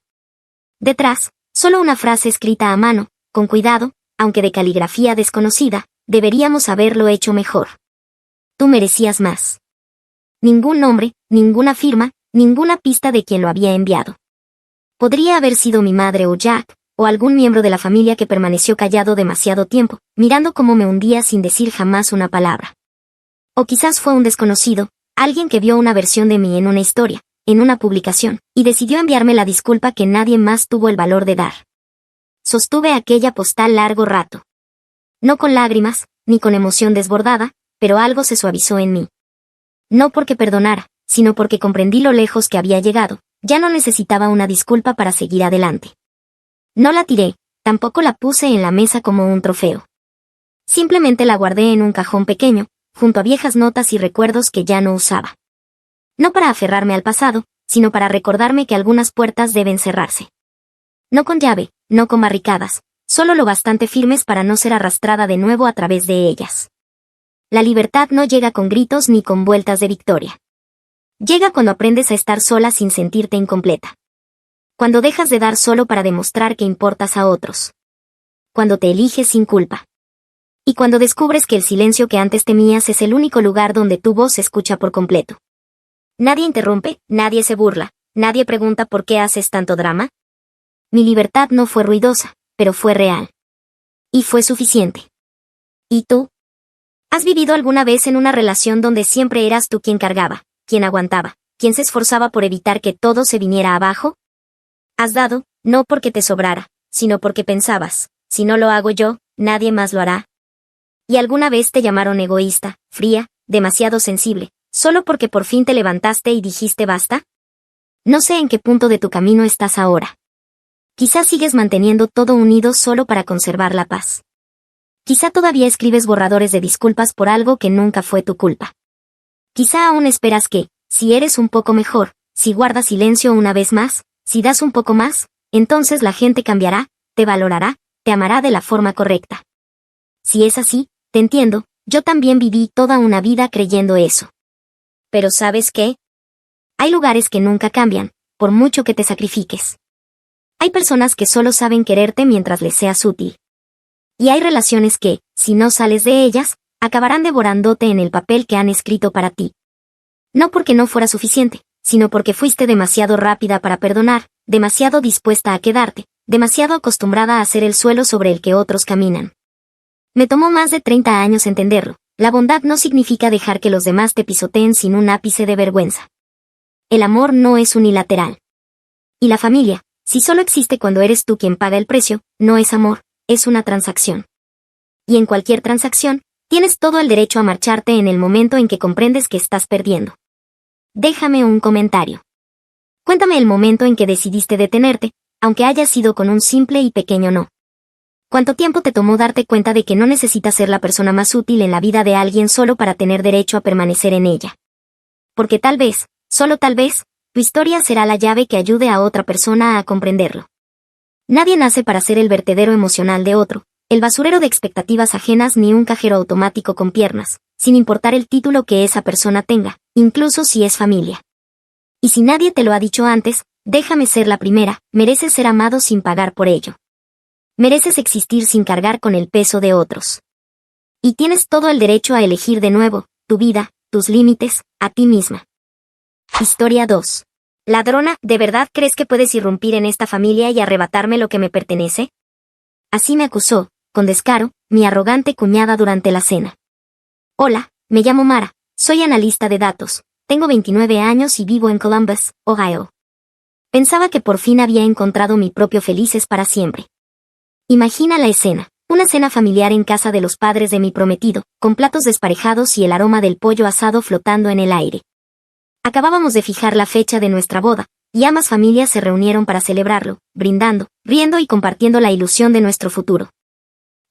Detrás, solo una frase escrita a mano, con cuidado, aunque de caligrafía desconocida, deberíamos haberlo hecho mejor. Tú merecías más. Ningún nombre, ninguna firma, ninguna pista de quien lo había enviado. Podría haber sido mi madre o Jack, o algún miembro de la familia que permaneció callado demasiado tiempo, mirando cómo me hundía sin decir jamás una palabra. O quizás fue un desconocido, alguien que vio una versión de mí en una historia, en una publicación, y decidió enviarme la disculpa que nadie más tuvo el valor de dar. Sostuve aquella postal largo rato. No con lágrimas, ni con emoción desbordada, pero algo se suavizó en mí. No porque perdonara, sino porque comprendí lo lejos que había llegado, ya no necesitaba una disculpa para seguir adelante. No la tiré, tampoco la puse en la mesa como un trofeo. Simplemente la guardé en un cajón pequeño, junto a viejas notas y recuerdos que ya no usaba. No para aferrarme al pasado, sino para recordarme que algunas puertas deben cerrarse. No con llave, no con barricadas, solo lo bastante firmes para no ser arrastrada de nuevo a través de ellas. La libertad no llega con gritos ni con vueltas de victoria. Llega cuando aprendes a estar sola sin sentirte incompleta. Cuando dejas de dar solo para demostrar que importas a otros. Cuando te eliges sin culpa. Y cuando descubres que el silencio que antes temías es el único lugar donde tu voz se escucha por completo. Nadie interrumpe, nadie se burla, nadie pregunta por qué haces tanto drama. Mi libertad no fue ruidosa, pero fue real. Y fue suficiente. ¿Y tú? ¿Has vivido alguna vez en una relación donde siempre eras tú quien cargaba, quien aguantaba, quien se esforzaba por evitar que todo se viniera abajo? Has dado, no porque te sobrara, sino porque pensabas, si no lo hago yo, nadie más lo hará. ¿Y alguna vez te llamaron egoísta, fría, demasiado sensible, solo porque por fin te levantaste y dijiste basta? No sé en qué punto de tu camino estás ahora. Quizás sigues manteniendo todo unido solo para conservar la paz. Quizá todavía escribes borradores de disculpas por algo que nunca fue tu culpa. Quizá aún esperas que, si eres un poco mejor, si guardas silencio una vez más, si das un poco más, entonces la gente cambiará, te valorará, te amará de la forma correcta. Si es así, te entiendo, yo también viví toda una vida creyendo eso. Pero ¿sabes qué? Hay lugares que nunca cambian, por mucho que te sacrifiques. Hay personas que solo saben quererte mientras les seas útil. Y hay relaciones que, si no sales de ellas, acabarán devorándote en el papel que han escrito para ti. No porque no fuera suficiente, sino porque fuiste demasiado rápida para perdonar, demasiado dispuesta a quedarte, demasiado acostumbrada a ser el suelo sobre el que otros caminan. Me tomó más de 30 años entenderlo. La bondad no significa dejar que los demás te pisoteen sin un ápice de vergüenza. El amor no es unilateral. Y la familia, si solo existe cuando eres tú quien paga el precio, no es amor, es una transacción. Y en cualquier transacción, tienes todo el derecho a marcharte en el momento en que comprendes que estás perdiendo. Déjame un comentario. Cuéntame el momento en que decidiste detenerte, aunque haya sido con un simple y pequeño no. ¿Cuánto tiempo te tomó darte cuenta de que no necesitas ser la persona más útil en la vida de alguien solo para tener derecho a permanecer en ella? Porque tal vez, solo tal vez, tu historia será la llave que ayude a otra persona a comprenderlo. Nadie nace para ser el vertedero emocional de otro, el basurero de expectativas ajenas ni un cajero automático con piernas, sin importar el título que esa persona tenga, incluso si es familia. Y si nadie te lo ha dicho antes, déjame ser la primera, mereces ser amado sin pagar por ello. Mereces existir sin cargar con el peso de otros. Y tienes todo el derecho a elegir de nuevo, tu vida, tus límites, a ti misma. Historia 2. Ladrona, ¿de verdad crees que puedes irrumpir en esta familia y arrebatarme lo que me pertenece? Así me acusó, con descaro, mi arrogante cuñada durante la cena. Hola, me llamo Mara, soy analista de datos, tengo 29 años y vivo en Columbus, Ohio. Pensaba que por fin había encontrado mi propio felices para siempre. Imagina la escena, una cena familiar en casa de los padres de mi prometido, con platos desparejados y el aroma del pollo asado flotando en el aire. Acabábamos de fijar la fecha de nuestra boda, y ambas familias se reunieron para celebrarlo, brindando, riendo y compartiendo la ilusión de nuestro futuro.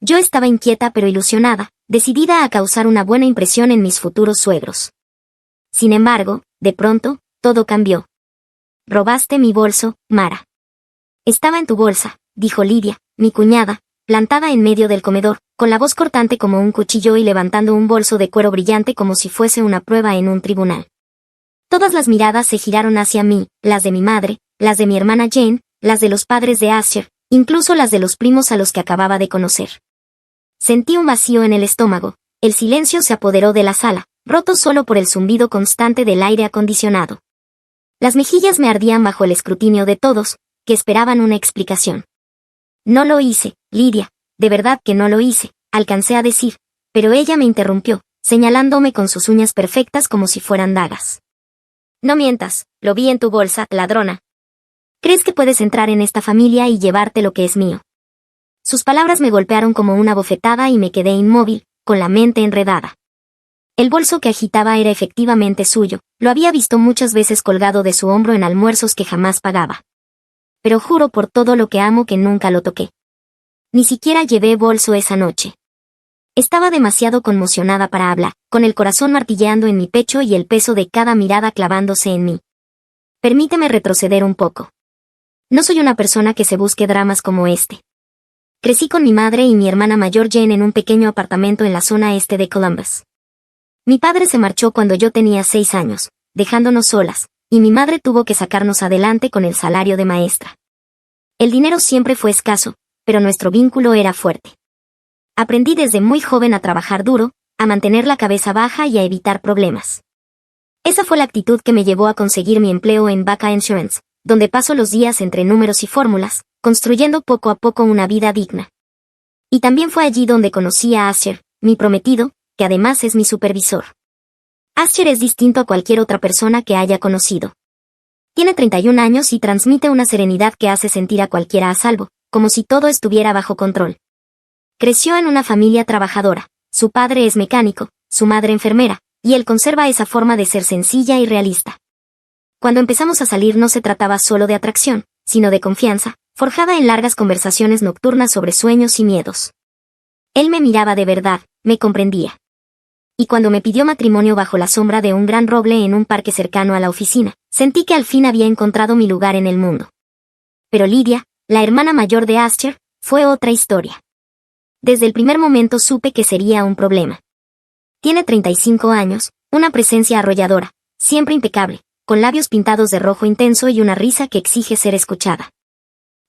Yo estaba inquieta pero ilusionada, decidida a causar una buena impresión en mis futuros suegros. Sin embargo, de pronto, todo cambió. Robaste mi bolso, Mara. Estaba en tu bolsa, dijo Lidia, mi cuñada, plantada en medio del comedor, con la voz cortante como un cuchillo y levantando un bolso de cuero brillante como si fuese una prueba en un tribunal. Todas las miradas se giraron hacia mí, las de mi madre, las de mi hermana Jane, las de los padres de Asher, incluso las de los primos a los que acababa de conocer. Sentí un vacío en el estómago, el silencio se apoderó de la sala, roto solo por el zumbido constante del aire acondicionado. Las mejillas me ardían bajo el escrutinio de todos, que esperaban una explicación. No lo hice, Lydia, de verdad que no lo hice, alcancé a decir, pero ella me interrumpió, señalándome con sus uñas perfectas como si fueran dagas. No mientas, lo vi en tu bolsa, ladrona. ¿Crees que puedes entrar en esta familia y llevarte lo que es mío? Sus palabras me golpearon como una bofetada y me quedé inmóvil, con la mente enredada. El bolso que agitaba era efectivamente suyo, lo había visto muchas veces colgado de su hombro en almuerzos que jamás pagaba. Pero juro por todo lo que amo que nunca lo toqué. Ni siquiera llevé bolso esa noche. Estaba demasiado conmocionada para hablar, con el corazón martilleando en mi pecho y el peso de cada mirada clavándose en mí. Permíteme retroceder un poco. No soy una persona que se busque dramas como este. Crecí con mi madre y mi hermana mayor Jane en un pequeño apartamento en la zona este de Columbus. Mi padre se marchó cuando yo tenía 6 años, dejándonos solas, y mi madre tuvo que sacarnos adelante con el salario de maestra. El dinero siempre fue escaso, pero nuestro vínculo era fuerte. Aprendí desde muy joven a trabajar duro, a mantener la cabeza baja y a evitar problemas. Esa fue la actitud que me llevó a conseguir mi empleo en Baca Insurance, donde paso los días entre números y fórmulas, construyendo poco a poco una vida digna. Y también fue allí donde conocí a Asher, mi prometido, que además es mi supervisor. Asher es distinto a cualquier otra persona que haya conocido. Tiene 31 años y transmite una serenidad que hace sentir a cualquiera a salvo, como si todo estuviera bajo control. Creció en una familia trabajadora, su padre es mecánico, su madre enfermera, y él conserva esa forma de ser sencilla y realista. Cuando empezamos a salir no se trataba solo de atracción, sino de confianza, forjada en largas conversaciones nocturnas sobre sueños y miedos. Él me miraba de verdad, me comprendía. Y cuando me pidió matrimonio bajo la sombra de un gran roble en un parque cercano a la oficina, sentí que al fin había encontrado mi lugar en el mundo. Pero Lydia, la hermana mayor de Asher, fue otra historia. Desde el primer momento supe que sería un problema. Tiene 35 años, una presencia arrolladora, siempre impecable, con labios pintados de rojo intenso y una risa que exige ser escuchada.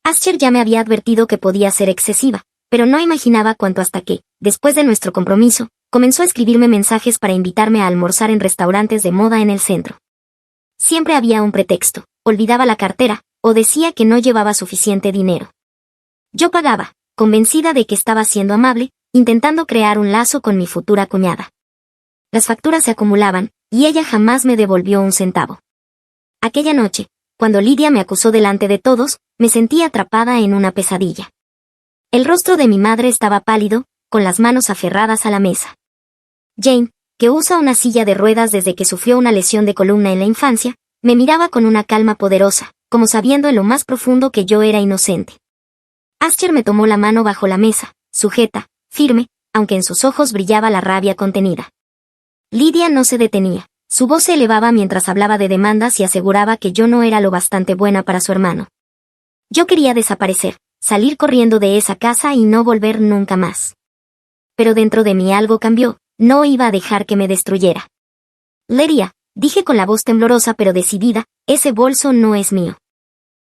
Asher ya me había advertido que podía ser excesiva, pero no imaginaba cuánto hasta que, después de nuestro compromiso, comenzó a escribirme mensajes para invitarme a almorzar en restaurantes de moda en el centro. Siempre había un pretexto, olvidaba la cartera, o decía que no llevaba suficiente dinero. Yo pagaba, convencida de que estaba siendo amable, intentando crear un lazo con mi futura cuñada. Las facturas se acumulaban, y ella jamás me devolvió un centavo. Aquella noche, cuando Lydia me acusó delante de todos, me sentí atrapada en una pesadilla. El rostro de mi madre estaba pálido, con las manos aferradas a la mesa. Jane, que usa una silla de ruedas desde que sufrió una lesión de columna en la infancia, me miraba con una calma poderosa, como sabiendo en lo más profundo que yo era inocente. Asher me tomó la mano bajo la mesa, sujeta, firme, aunque en sus ojos brillaba la rabia contenida. Lydia no se detenía, su voz se elevaba mientras hablaba de demandas y aseguraba que yo no era lo bastante buena para su hermano. Yo quería desaparecer, salir corriendo de esa casa y no volver nunca más. Pero dentro de mí algo cambió, no iba a dejar que me destruyera. Lydia, dije con la voz temblorosa pero decidida, ese bolso no es mío.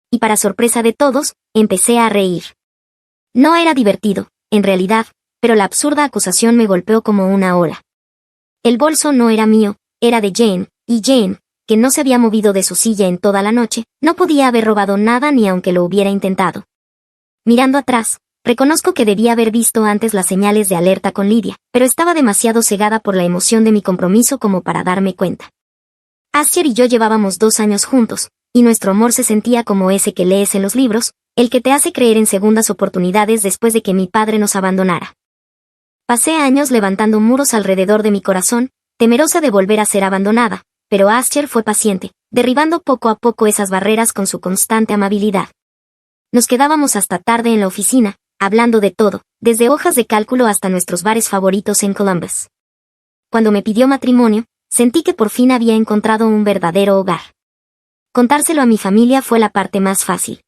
Y para sorpresa de todos, empecé a reír. No era divertido, en realidad, pero la absurda acusación me golpeó como una ola. El bolso no era mío, era de Jane, y Jane, que no se había movido de su silla en toda la noche, no podía haber robado nada ni aunque lo hubiera intentado. Mirando atrás, reconozco que debía haber visto antes las señales de alerta con Lydia, pero estaba demasiado cegada por la emoción de mi compromiso como para darme cuenta. Asher y yo llevábamos 2 años juntos, y nuestro amor se sentía como ese que lees en los libros, el que te hace creer en segundas oportunidades después de que mi padre nos abandonara. Pasé años levantando muros alrededor de mi corazón, temerosa de volver a ser abandonada, pero Asher fue paciente, derribando poco a poco esas barreras con su constante amabilidad. Nos quedábamos hasta tarde en la oficina, hablando de todo, desde hojas de cálculo hasta nuestros bares favoritos en Columbus. Cuando me pidió matrimonio, sentí que por fin había encontrado un verdadero hogar. Contárselo a mi familia fue la parte más fácil.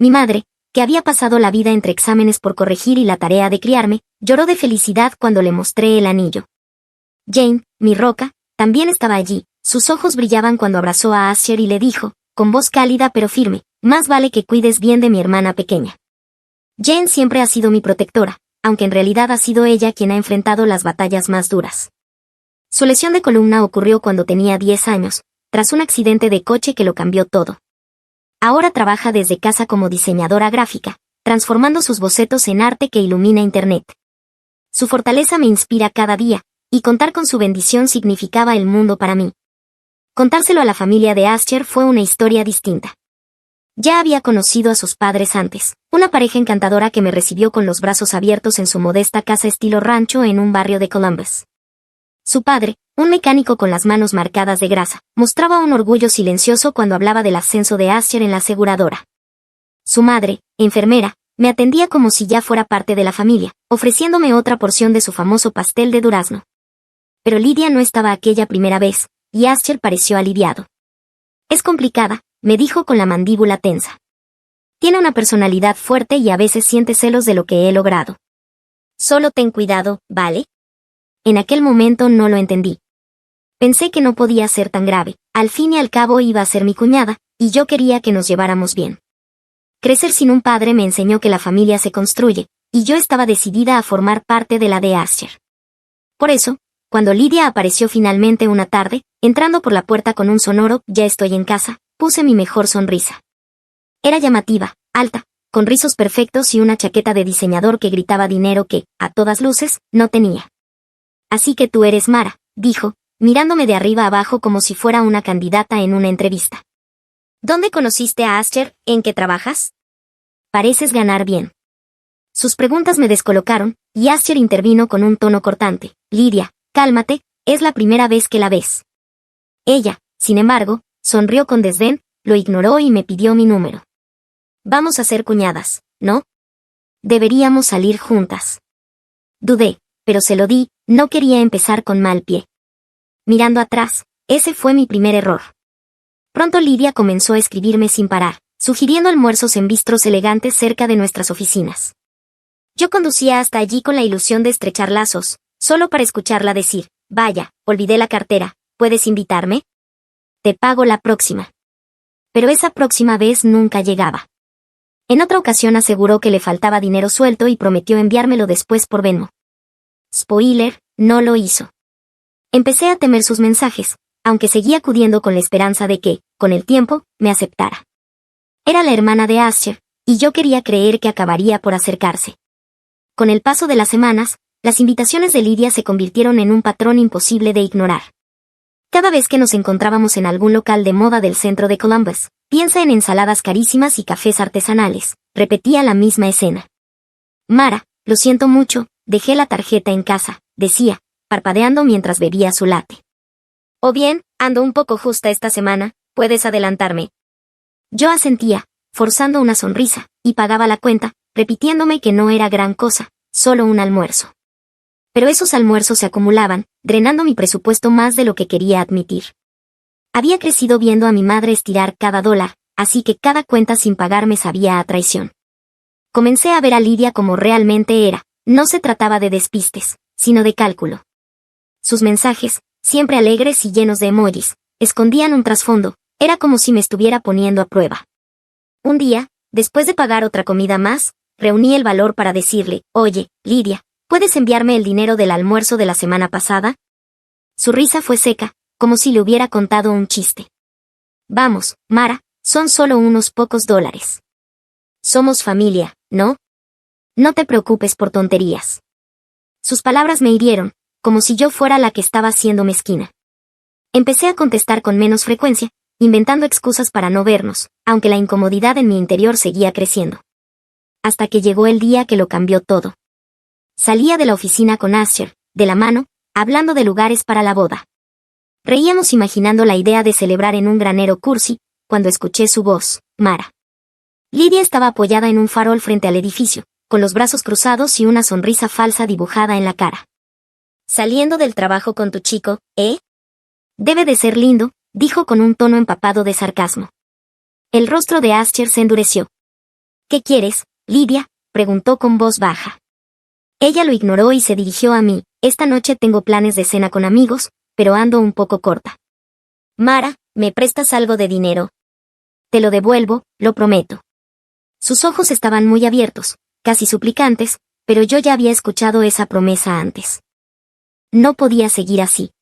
Mi madre, que había pasado la vida entre exámenes por corregir y la tarea de criarme, lloró de felicidad cuando le mostré el anillo. Jane, mi roca, también estaba allí, sus ojos brillaban cuando abrazó a Asher y le dijo, con voz cálida pero firme, más vale que cuides bien de mi hermana pequeña. Jane siempre ha sido mi protectora, aunque en realidad ha sido ella quien ha enfrentado las batallas más duras. Su lesión de columna ocurrió cuando tenía 10 años, tras un accidente de coche que lo cambió todo. Ahora trabaja desde casa como diseñadora gráfica, transformando sus bocetos en arte que ilumina Internet. Su fortaleza me inspira cada día, y contar con su bendición significaba el mundo para mí. Contárselo a la familia de Ascher fue una historia distinta. Ya había conocido a sus padres antes, una pareja encantadora que me recibió con los brazos abiertos en su modesta casa estilo rancho en un barrio de Columbus. Su padre, un mecánico con las manos marcadas de grasa, mostraba un orgullo silencioso cuando hablaba del ascenso de Ascher en la aseguradora. Su madre, enfermera, me atendía como si ya fuera parte de la familia, ofreciéndome otra porción de su famoso pastel de durazno. Pero Lidia no estaba aquella primera vez, y Ascher pareció aliviado. Es complicada, me dijo con la mandíbula tensa. Tiene una personalidad fuerte y a veces siente celos de lo que he logrado. Solo ten cuidado, ¿vale? En aquel momento no lo entendí. Pensé que no podía ser tan grave, al fin y al cabo iba a ser mi cuñada, y yo quería que nos lleváramos bien. Crecer sin un padre me enseñó que la familia se construye, y yo estaba decidida a formar parte de la de Ascher. Por eso, cuando Lidia apareció finalmente una tarde, entrando por la puerta con un sonoro "ya estoy en casa", puse mi mejor sonrisa. Era llamativa, alta, con rizos perfectos y una chaqueta de diseñador que gritaba dinero que, a todas luces, no tenía. Así que tú eres Mara, dijo, mirándome de arriba abajo como si fuera una candidata en una entrevista. ¿Dónde conociste a Ascher? ¿En qué trabajas? Pareces ganar bien. Sus preguntas me descolocaron, y Ascher intervino con un tono cortante. Lidia, cálmate, es la primera vez que la ves. Ella, sin embargo, sonrió con desdén, lo ignoró y me pidió mi número. Vamos a ser cuñadas, ¿no? Deberíamos salir juntas. Dudé, pero se lo di, no quería empezar con mal pie. Mirando atrás, ese fue mi primer error. Pronto Lidia comenzó a escribirme sin parar, sugiriendo almuerzos en bistros elegantes cerca de nuestras oficinas. Yo conducía hasta allí con la ilusión de estrechar lazos, solo para escucharla decir, vaya, olvidé la cartera, ¿puedes invitarme? Te pago la próxima. Pero esa próxima vez nunca llegaba. En otra ocasión aseguró que le faltaba dinero suelto y prometió enviármelo después por Venmo. Spoiler, no lo hizo. Empecé a temer sus mensajes, aunque seguía acudiendo con la esperanza de que, con el tiempo, me aceptara. Era la hermana de Ascher, y yo quería creer que acabaría por acercarse. Con el paso de las semanas, las invitaciones de Lidia se convirtieron en un patrón imposible de ignorar. Cada vez que nos encontrábamos en algún local de moda del centro de Columbus, piensa en ensaladas carísimas y cafés artesanales, repetía la misma escena. Mara, lo siento mucho, dejé la tarjeta en casa, decía, parpadeando mientras bebía su latte. O bien, ando un poco justa esta semana, puedes adelantarme. Yo asentía, forzando una sonrisa, y pagaba la cuenta, repitiéndome que no era gran cosa, solo un almuerzo. Pero esos almuerzos se acumulaban, drenando mi presupuesto más de lo que quería admitir. Había crecido viendo a mi madre estirar cada dólar, así que cada cuenta sin pagar me sabía a traición. Comencé a ver a Lidia como realmente era, no se trataba de despistes, sino de cálculo. Sus mensajes, siempre alegres y llenos de emojis, escondían un trasfondo, era como si me estuviera poniendo a prueba. Un día, después de pagar otra comida más, reuní el valor para decirle, oye, Lidia, ¿puedes enviarme el dinero del almuerzo de la semana pasada? Su risa fue seca, como si le hubiera contado un chiste. Vamos, Mara, son solo unos pocos dólares. Somos familia, ¿no? No te preocupes por tonterías. Sus palabras me hirieron, como si yo fuera la que estaba siendo mezquina. Empecé a contestar con menos frecuencia, inventando excusas para no vernos, aunque la incomodidad en mi interior seguía creciendo. Hasta que llegó el día que lo cambió todo. Salía de la oficina con Ascher, de la mano, hablando de lugares para la boda. Reíamos imaginando la idea de celebrar en un granero cursi, cuando escuché su voz, Mara. Lidia estaba apoyada en un farol frente al edificio, con los brazos cruzados y una sonrisa falsa dibujada en la cara. ¿Saliendo del trabajo con tu chico, eh? Debe de ser lindo, dijo con un tono empapado de sarcasmo. El rostro de Ascher se endureció. ¿Qué quieres, Lidia?, preguntó con voz baja. Ella lo ignoró y se dirigió a mí. Esta noche tengo planes de cena con amigos, pero ando un poco corta. Mara, ¿me prestas algo de dinero? Te lo devuelvo, lo prometo. Sus ojos estaban muy abiertos, casi suplicantes, pero yo ya había escuchado esa promesa antes. No podía seguir así.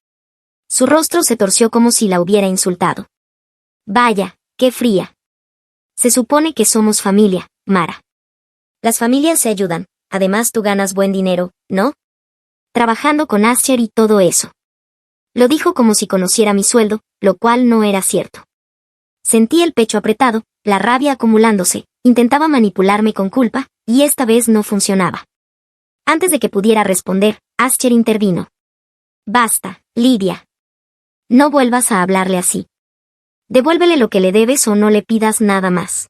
Su rostro se torció como si la hubiera insultado. Vaya, qué fría. Se supone que somos familia, Mara. Las familias se ayudan, además tú ganas buen dinero, ¿no? Trabajando con Asher y todo eso. Lo dijo como si conociera mi sueldo, lo cual no era cierto. Sentí el pecho apretado, la rabia acumulándose, intentaba manipularme con culpa, y esta vez no funcionaba. Antes de que pudiera responder, Asher intervino. Basta, Lidia. No vuelvas a hablarle así. Devuélvele lo que le debes o no le pidas nada más.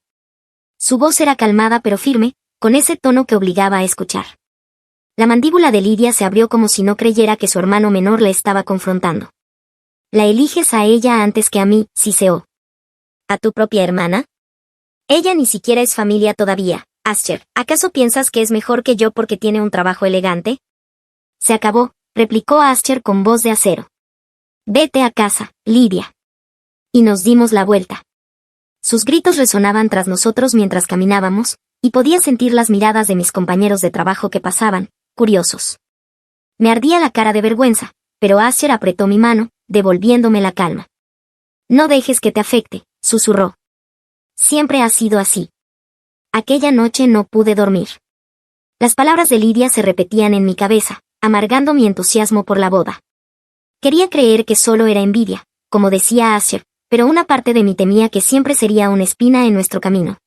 Su voz era calmada pero firme, con ese tono que obligaba a escuchar. La mandíbula de Lidia se abrió como si no creyera que su hermano menor le estaba confrontando. ¿La eliges a ella antes que a mí, siseó? ¿A tu propia hermana? Ella ni siquiera es familia todavía, Asher. ¿Acaso piensas que es mejor que yo porque tiene un trabajo elegante? Se acabó, replicó Asher con voz de acero. Vete a casa, Lidia. Y nos dimos la vuelta. Sus gritos resonaban tras nosotros mientras caminábamos, y podía sentir las miradas de mis compañeros de trabajo que pasaban, curiosos. Me ardía la cara de vergüenza, pero Asher apretó mi mano, devolviéndome la calma. No dejes que te afecte, susurró. Siempre ha sido así. Aquella noche no pude dormir. Las palabras de Lidia se repetían en mi cabeza, amargando mi entusiasmo por la boda. Quería creer que solo era envidia, como decía Asher, pero una parte de mí temía que siempre sería una espina en nuestro camino.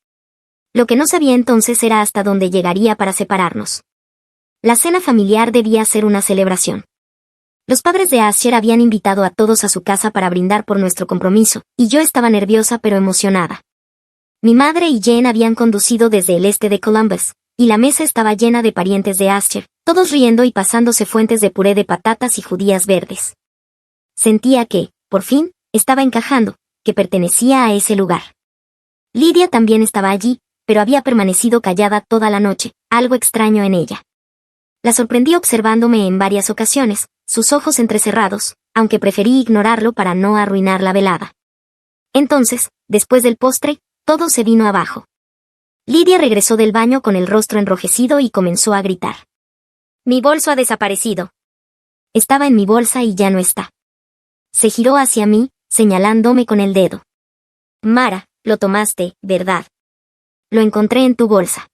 Lo que no sabía entonces era hasta dónde llegaría para separarnos. La cena familiar debía ser una celebración. Los padres de Asher habían invitado a todos a su casa para brindar por nuestro compromiso, y yo estaba nerviosa pero emocionada. Mi madre y Jen habían conducido desde el este de Columbus, y la mesa estaba llena de parientes de Asher, todos riendo y pasándose fuentes de puré de patatas y judías verdes. Sentía que, por fin, estaba encajando, que pertenecía a ese lugar. Lidia también estaba allí, pero había permanecido callada toda la noche, algo extraño en ella. La sorprendí observándome en varias ocasiones, sus ojos entrecerrados, aunque preferí ignorarlo para no arruinar la velada. Entonces, después del postre, todo se vino abajo. Lidia regresó del baño con el rostro enrojecido y comenzó a gritar. Mi bolso ha desaparecido. Estaba en mi bolsa y ya no está. Se giró hacia mí, señalándome con el dedo. Mara, lo tomaste, ¿verdad? Lo encontré en tu bolsa.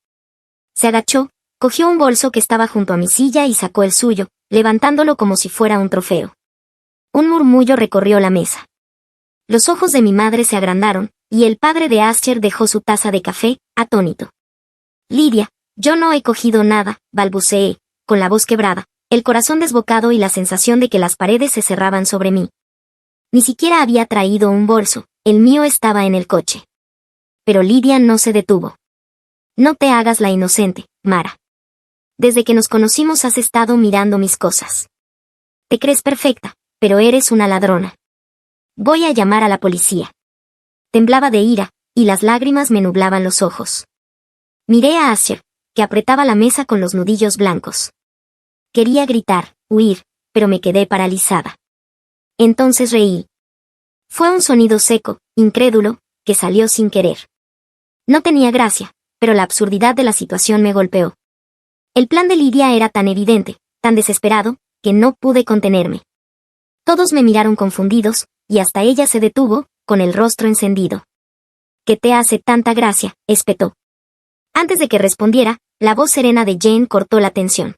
Se agachó, cogió un bolso que estaba junto a mi silla y sacó el suyo, levantándolo como si fuera un trofeo. Un murmullo recorrió la mesa. Los ojos de mi madre se agrandaron, y el padre de Asher dejó su taza de café, atónito. Lidia, yo no he cogido nada, balbuceé, con la voz quebrada, el corazón desbocado y la sensación de que las paredes se cerraban sobre mí. Ni siquiera había traído un bolso, el mío estaba en el coche. Pero Lidia no se detuvo. No te hagas la inocente, Mara. Desde que nos conocimos has estado mirando mis cosas. Te crees perfecta, pero eres una ladrona. Voy a llamar a la policía. Temblaba de ira, y las lágrimas me nublaban los ojos. Miré a Asher, que apretaba la mesa con los nudillos blancos. Quería gritar, huir, pero me quedé paralizada. Entonces reí. Fue un sonido seco, incrédulo, que salió sin querer. No tenía gracia, pero la absurdidad de la situación me golpeó. El plan de Lidia era tan evidente, tan desesperado, que no pude contenerme. Todos me miraron confundidos, y hasta ella se detuvo, con el rostro encendido. ¿Qué te hace tanta gracia?, espetó. Antes de que respondiera, la voz serena de Jane cortó la tensión.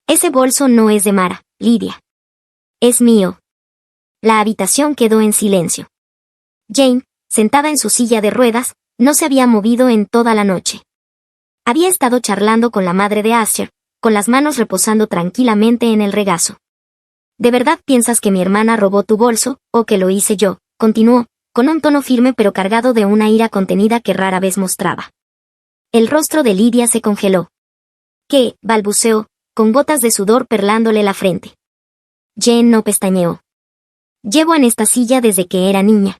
Ese bolso no es de Mara, Lidia. Es mío. La habitación quedó en silencio. Jane, sentada en su silla de ruedas, no se había movido en toda la noche. Había estado charlando con la madre de Asher, con las manos reposando tranquilamente en el regazo. ¿De verdad piensas que mi hermana robó tu bolso, o que lo hice yo?, continuó, con un tono firme pero cargado de una ira contenida que rara vez mostraba. El rostro de Lidia se congeló. ¿Qué?, balbuceó, con gotas de sudor perlándole la frente. Jane no pestañeó. Llevo en esta silla desde que era niña.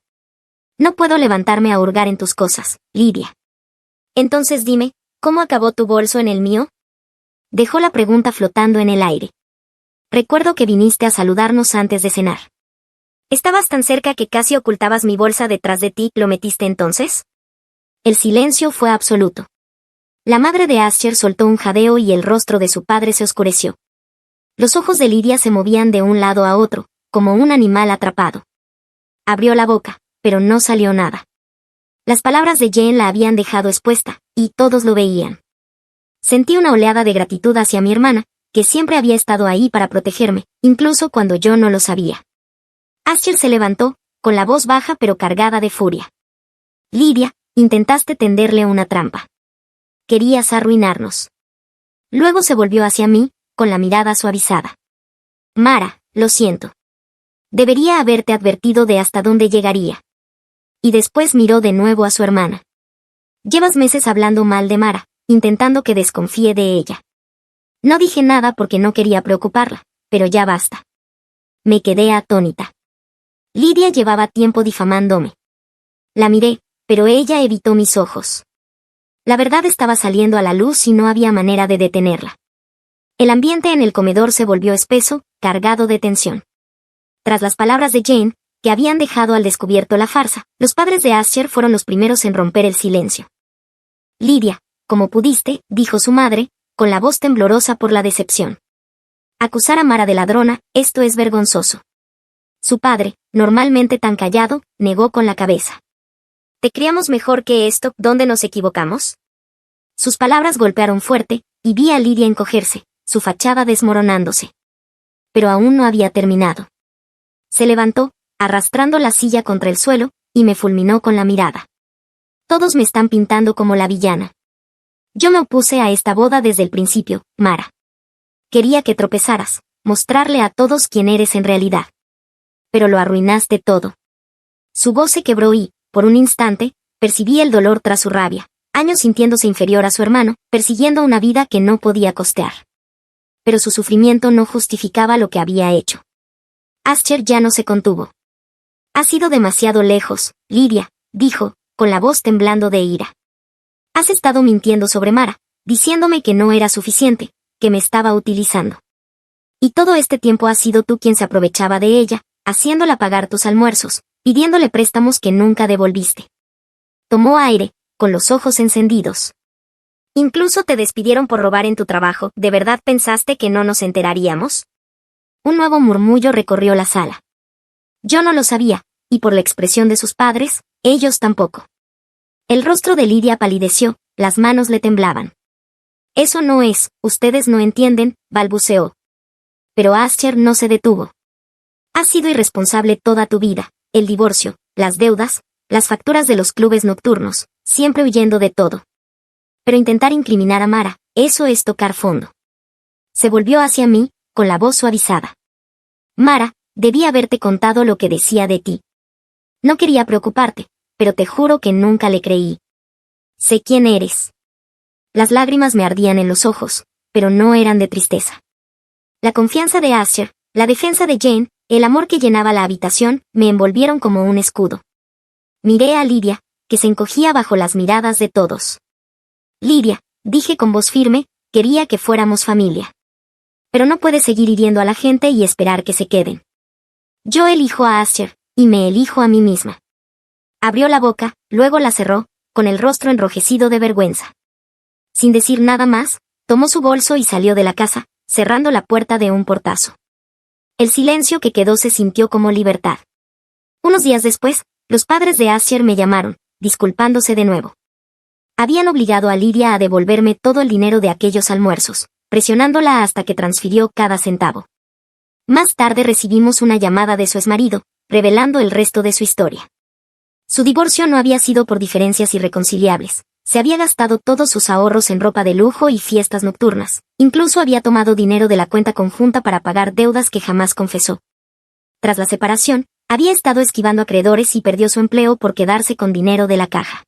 No puedo levantarme a hurgar en tus cosas, Lidia. Entonces dime, ¿cómo acabó tu bolso en el mío? Dejó la pregunta flotando en el aire. Recuerdo que viniste a saludarnos antes de cenar. Estabas tan cerca que casi ocultabas mi bolsa detrás de ti, ¿lo metiste entonces? El silencio fue absoluto. La madre de Asher soltó un jadeo y el rostro de su padre se oscureció. Los ojos de Lidia se movían de un lado a otro, como un animal atrapado. Abrió la boca, pero no salió nada. Las palabras de Jane la habían dejado expuesta, y todos lo veían. Sentí una oleada de gratitud hacia mi hermana, que siempre había estado ahí para protegerme, incluso cuando yo no lo sabía. Asher se levantó, con la voz baja pero cargada de furia. Lydia, intentaste tenderle una trampa. Querías arruinarnos. Luego se volvió hacia mí, con la mirada suavizada. Mara, lo siento. Debería haberte advertido de hasta dónde llegaría. Y después miró de nuevo a su hermana. Llevas meses hablando mal de Mara, intentando que desconfíe de ella. No dije nada porque no quería preocuparla, pero ya basta. Me quedé atónita. Lydia llevaba tiempo difamándome. La miré, pero ella evitó mis ojos. La verdad estaba saliendo a la luz y no había manera de detenerla. El ambiente en el comedor se volvió espeso, cargado de tensión. Tras las palabras de Jane, que habían dejado al descubierto la farsa, los padres de Asher fueron los primeros en romper el silencio. Lydia, como pudiste, dijo su madre, con la voz temblorosa por la decepción. Acusar a Mara de ladrona, esto es vergonzoso. Su padre, normalmente tan callado, negó con la cabeza. ¿Te criamos mejor que esto? ¿Dónde nos equivocamos? Sus palabras golpearon fuerte, y vi a Lydia encogerse, su fachada desmoronándose. Pero aún no había terminado. Se levantó, arrastrando la silla contra el suelo, y me fulminó con la mirada. Todos me están pintando como la villana. Yo me opuse a esta boda desde el principio, Mara. Quería que tropezaras, mostrarle a todos quién eres en realidad. Pero lo arruinaste todo. Su voz se quebró y, por un instante, percibí el dolor tras su rabia, años sintiéndose inferior a su hermano, persiguiendo una vida que no podía costear. Pero su sufrimiento no justificaba lo que había hecho. Asher ya no se contuvo. Has ido demasiado lejos, Lydia, dijo, con la voz temblando de ira. Has estado mintiendo sobre Mara, diciéndome que no era suficiente, que me estaba utilizando. Y todo este tiempo has sido tú quien se aprovechaba de ella, haciéndola pagar tus almuerzos, pidiéndole préstamos que nunca devolviste. Tomó aire, con los ojos encendidos. Incluso te despidieron por robar en tu trabajo. ¿De verdad pensaste que no nos enteraríamos? Un nuevo murmullo recorrió la sala. Yo no lo sabía, y por la expresión de sus padres, ellos tampoco. El rostro de Lydia palideció, las manos le temblaban. Eso no es, ustedes no entienden, balbuceó. Pero Asher no se detuvo. Has sido irresponsable toda tu vida, el divorcio, las deudas, las facturas de los clubes nocturnos, siempre huyendo de todo. Pero intentar incriminar a Mara, eso es tocar fondo. Se volvió hacia mí, con la voz suavizada. Mara, debí haberte contado lo que decía de ti. No quería preocuparte, pero te juro que nunca le creí. Sé quién eres. Las lágrimas me ardían en los ojos, pero no eran de tristeza. La confianza de Asher, la defensa de Jane, el amor que llenaba la habitación, me envolvieron como un escudo. Miré a Lydia, que se encogía bajo las miradas de todos. Lydia, dije con voz firme, quería que fuéramos familia. Pero no puedes seguir hiriendo a la gente y esperar que se queden. Yo elijo a Asher, y me elijo a mí misma. Abrió la boca, luego la cerró, con el rostro enrojecido de vergüenza. Sin decir nada más, tomó su bolso y salió de la casa, cerrando la puerta de un portazo. El silencio que quedó se sintió como libertad. Unos días después, los padres de Asher me llamaron, disculpándose de nuevo. Habían obligado a Lydia a devolverme todo el dinero de aquellos almuerzos, presionándola hasta que transfirió cada centavo. Más tarde recibimos una llamada de su exmarido, revelando el resto de su historia. Su divorcio no había sido por diferencias irreconciliables. Se había gastado todos sus ahorros en ropa de lujo y fiestas nocturnas. Incluso había tomado dinero de la cuenta conjunta para pagar deudas que jamás confesó. Tras la separación, había estado esquivando acreedores y perdió su empleo por quedarse con dinero de la caja.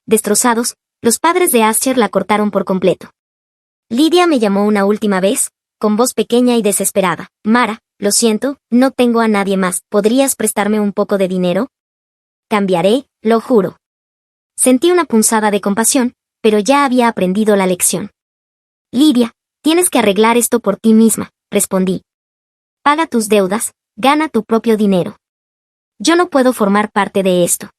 Destrozados, los padres de Asher la cortaron por completo. Lydia me llamó una última vez, con voz pequeña y desesperada. Mara, lo siento, no tengo a nadie más. ¿Podrías prestarme un poco de dinero? Cambiaré, lo juro. Sentí una punzada de compasión, pero ya había aprendido la lección. Lydia, tienes que arreglar esto por ti misma, respondí. Paga tus deudas, gana tu propio dinero. Yo no puedo formar parte de esto.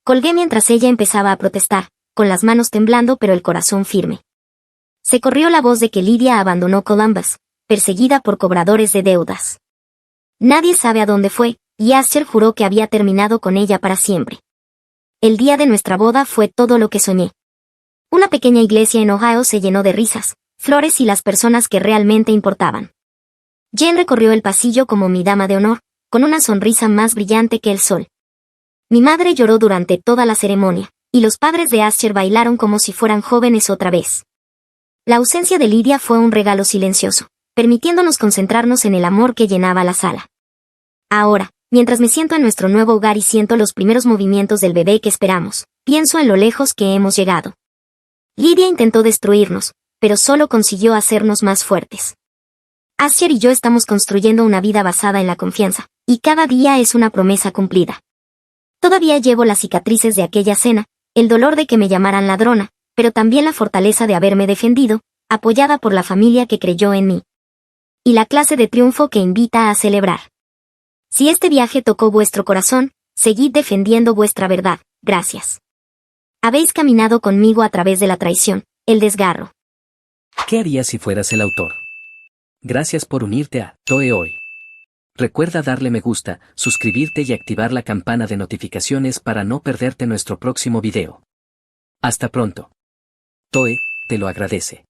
Colgué mientras ella empezaba a protestar, con las manos temblando pero el corazón firme. Se corrió la voz de que Lydia abandonó Columbus, perseguida por cobradores de deudas. Nadie sabe a dónde fue, y Asher juró que había terminado con ella para siempre. el día de nuestra boda fue todo lo que soñé. Una pequeña iglesia en Ohio se llenó de risas, flores y las personas que realmente importaban. Jen recorrió el pasillo como mi dama de honor, con una sonrisa más brillante que el sol. Mi madre lloró durante toda la ceremonia, y los padres de Asher bailaron como si fueran jóvenes otra vez. La ausencia de Lydia fue un regalo silencioso, permitiéndonos concentrarnos en el amor que llenaba la sala. Ahora, mientras me siento en nuestro nuevo hogar y siento los primeros movimientos del bebé que esperamos, pienso en lo lejos que hemos llegado. Lydia intentó destruirnos, pero solo consiguió hacernos más fuertes. Asher y yo estamos construyendo una vida basada en la confianza, y cada día es una promesa cumplida. Todavía llevo las cicatrices de aquella cena, el dolor de que me llamaran ladrona, pero también la fortaleza de haberme defendido, apoyada por la familia que creyó en mí. Y la clase de triunfo que invita a celebrar. Si este viaje tocó vuestro corazón, seguid defendiendo vuestra verdad, gracias. Habéis caminado conmigo a través de la traición, el desgarro. ¿Qué harías si fueras el autor? Gracias por unirte a Toe Hoy. Recuerda darle me gusta, suscribirte y activar la campana de notificaciones para no perderte nuestro próximo video. Hasta pronto. Toe, te lo agradece.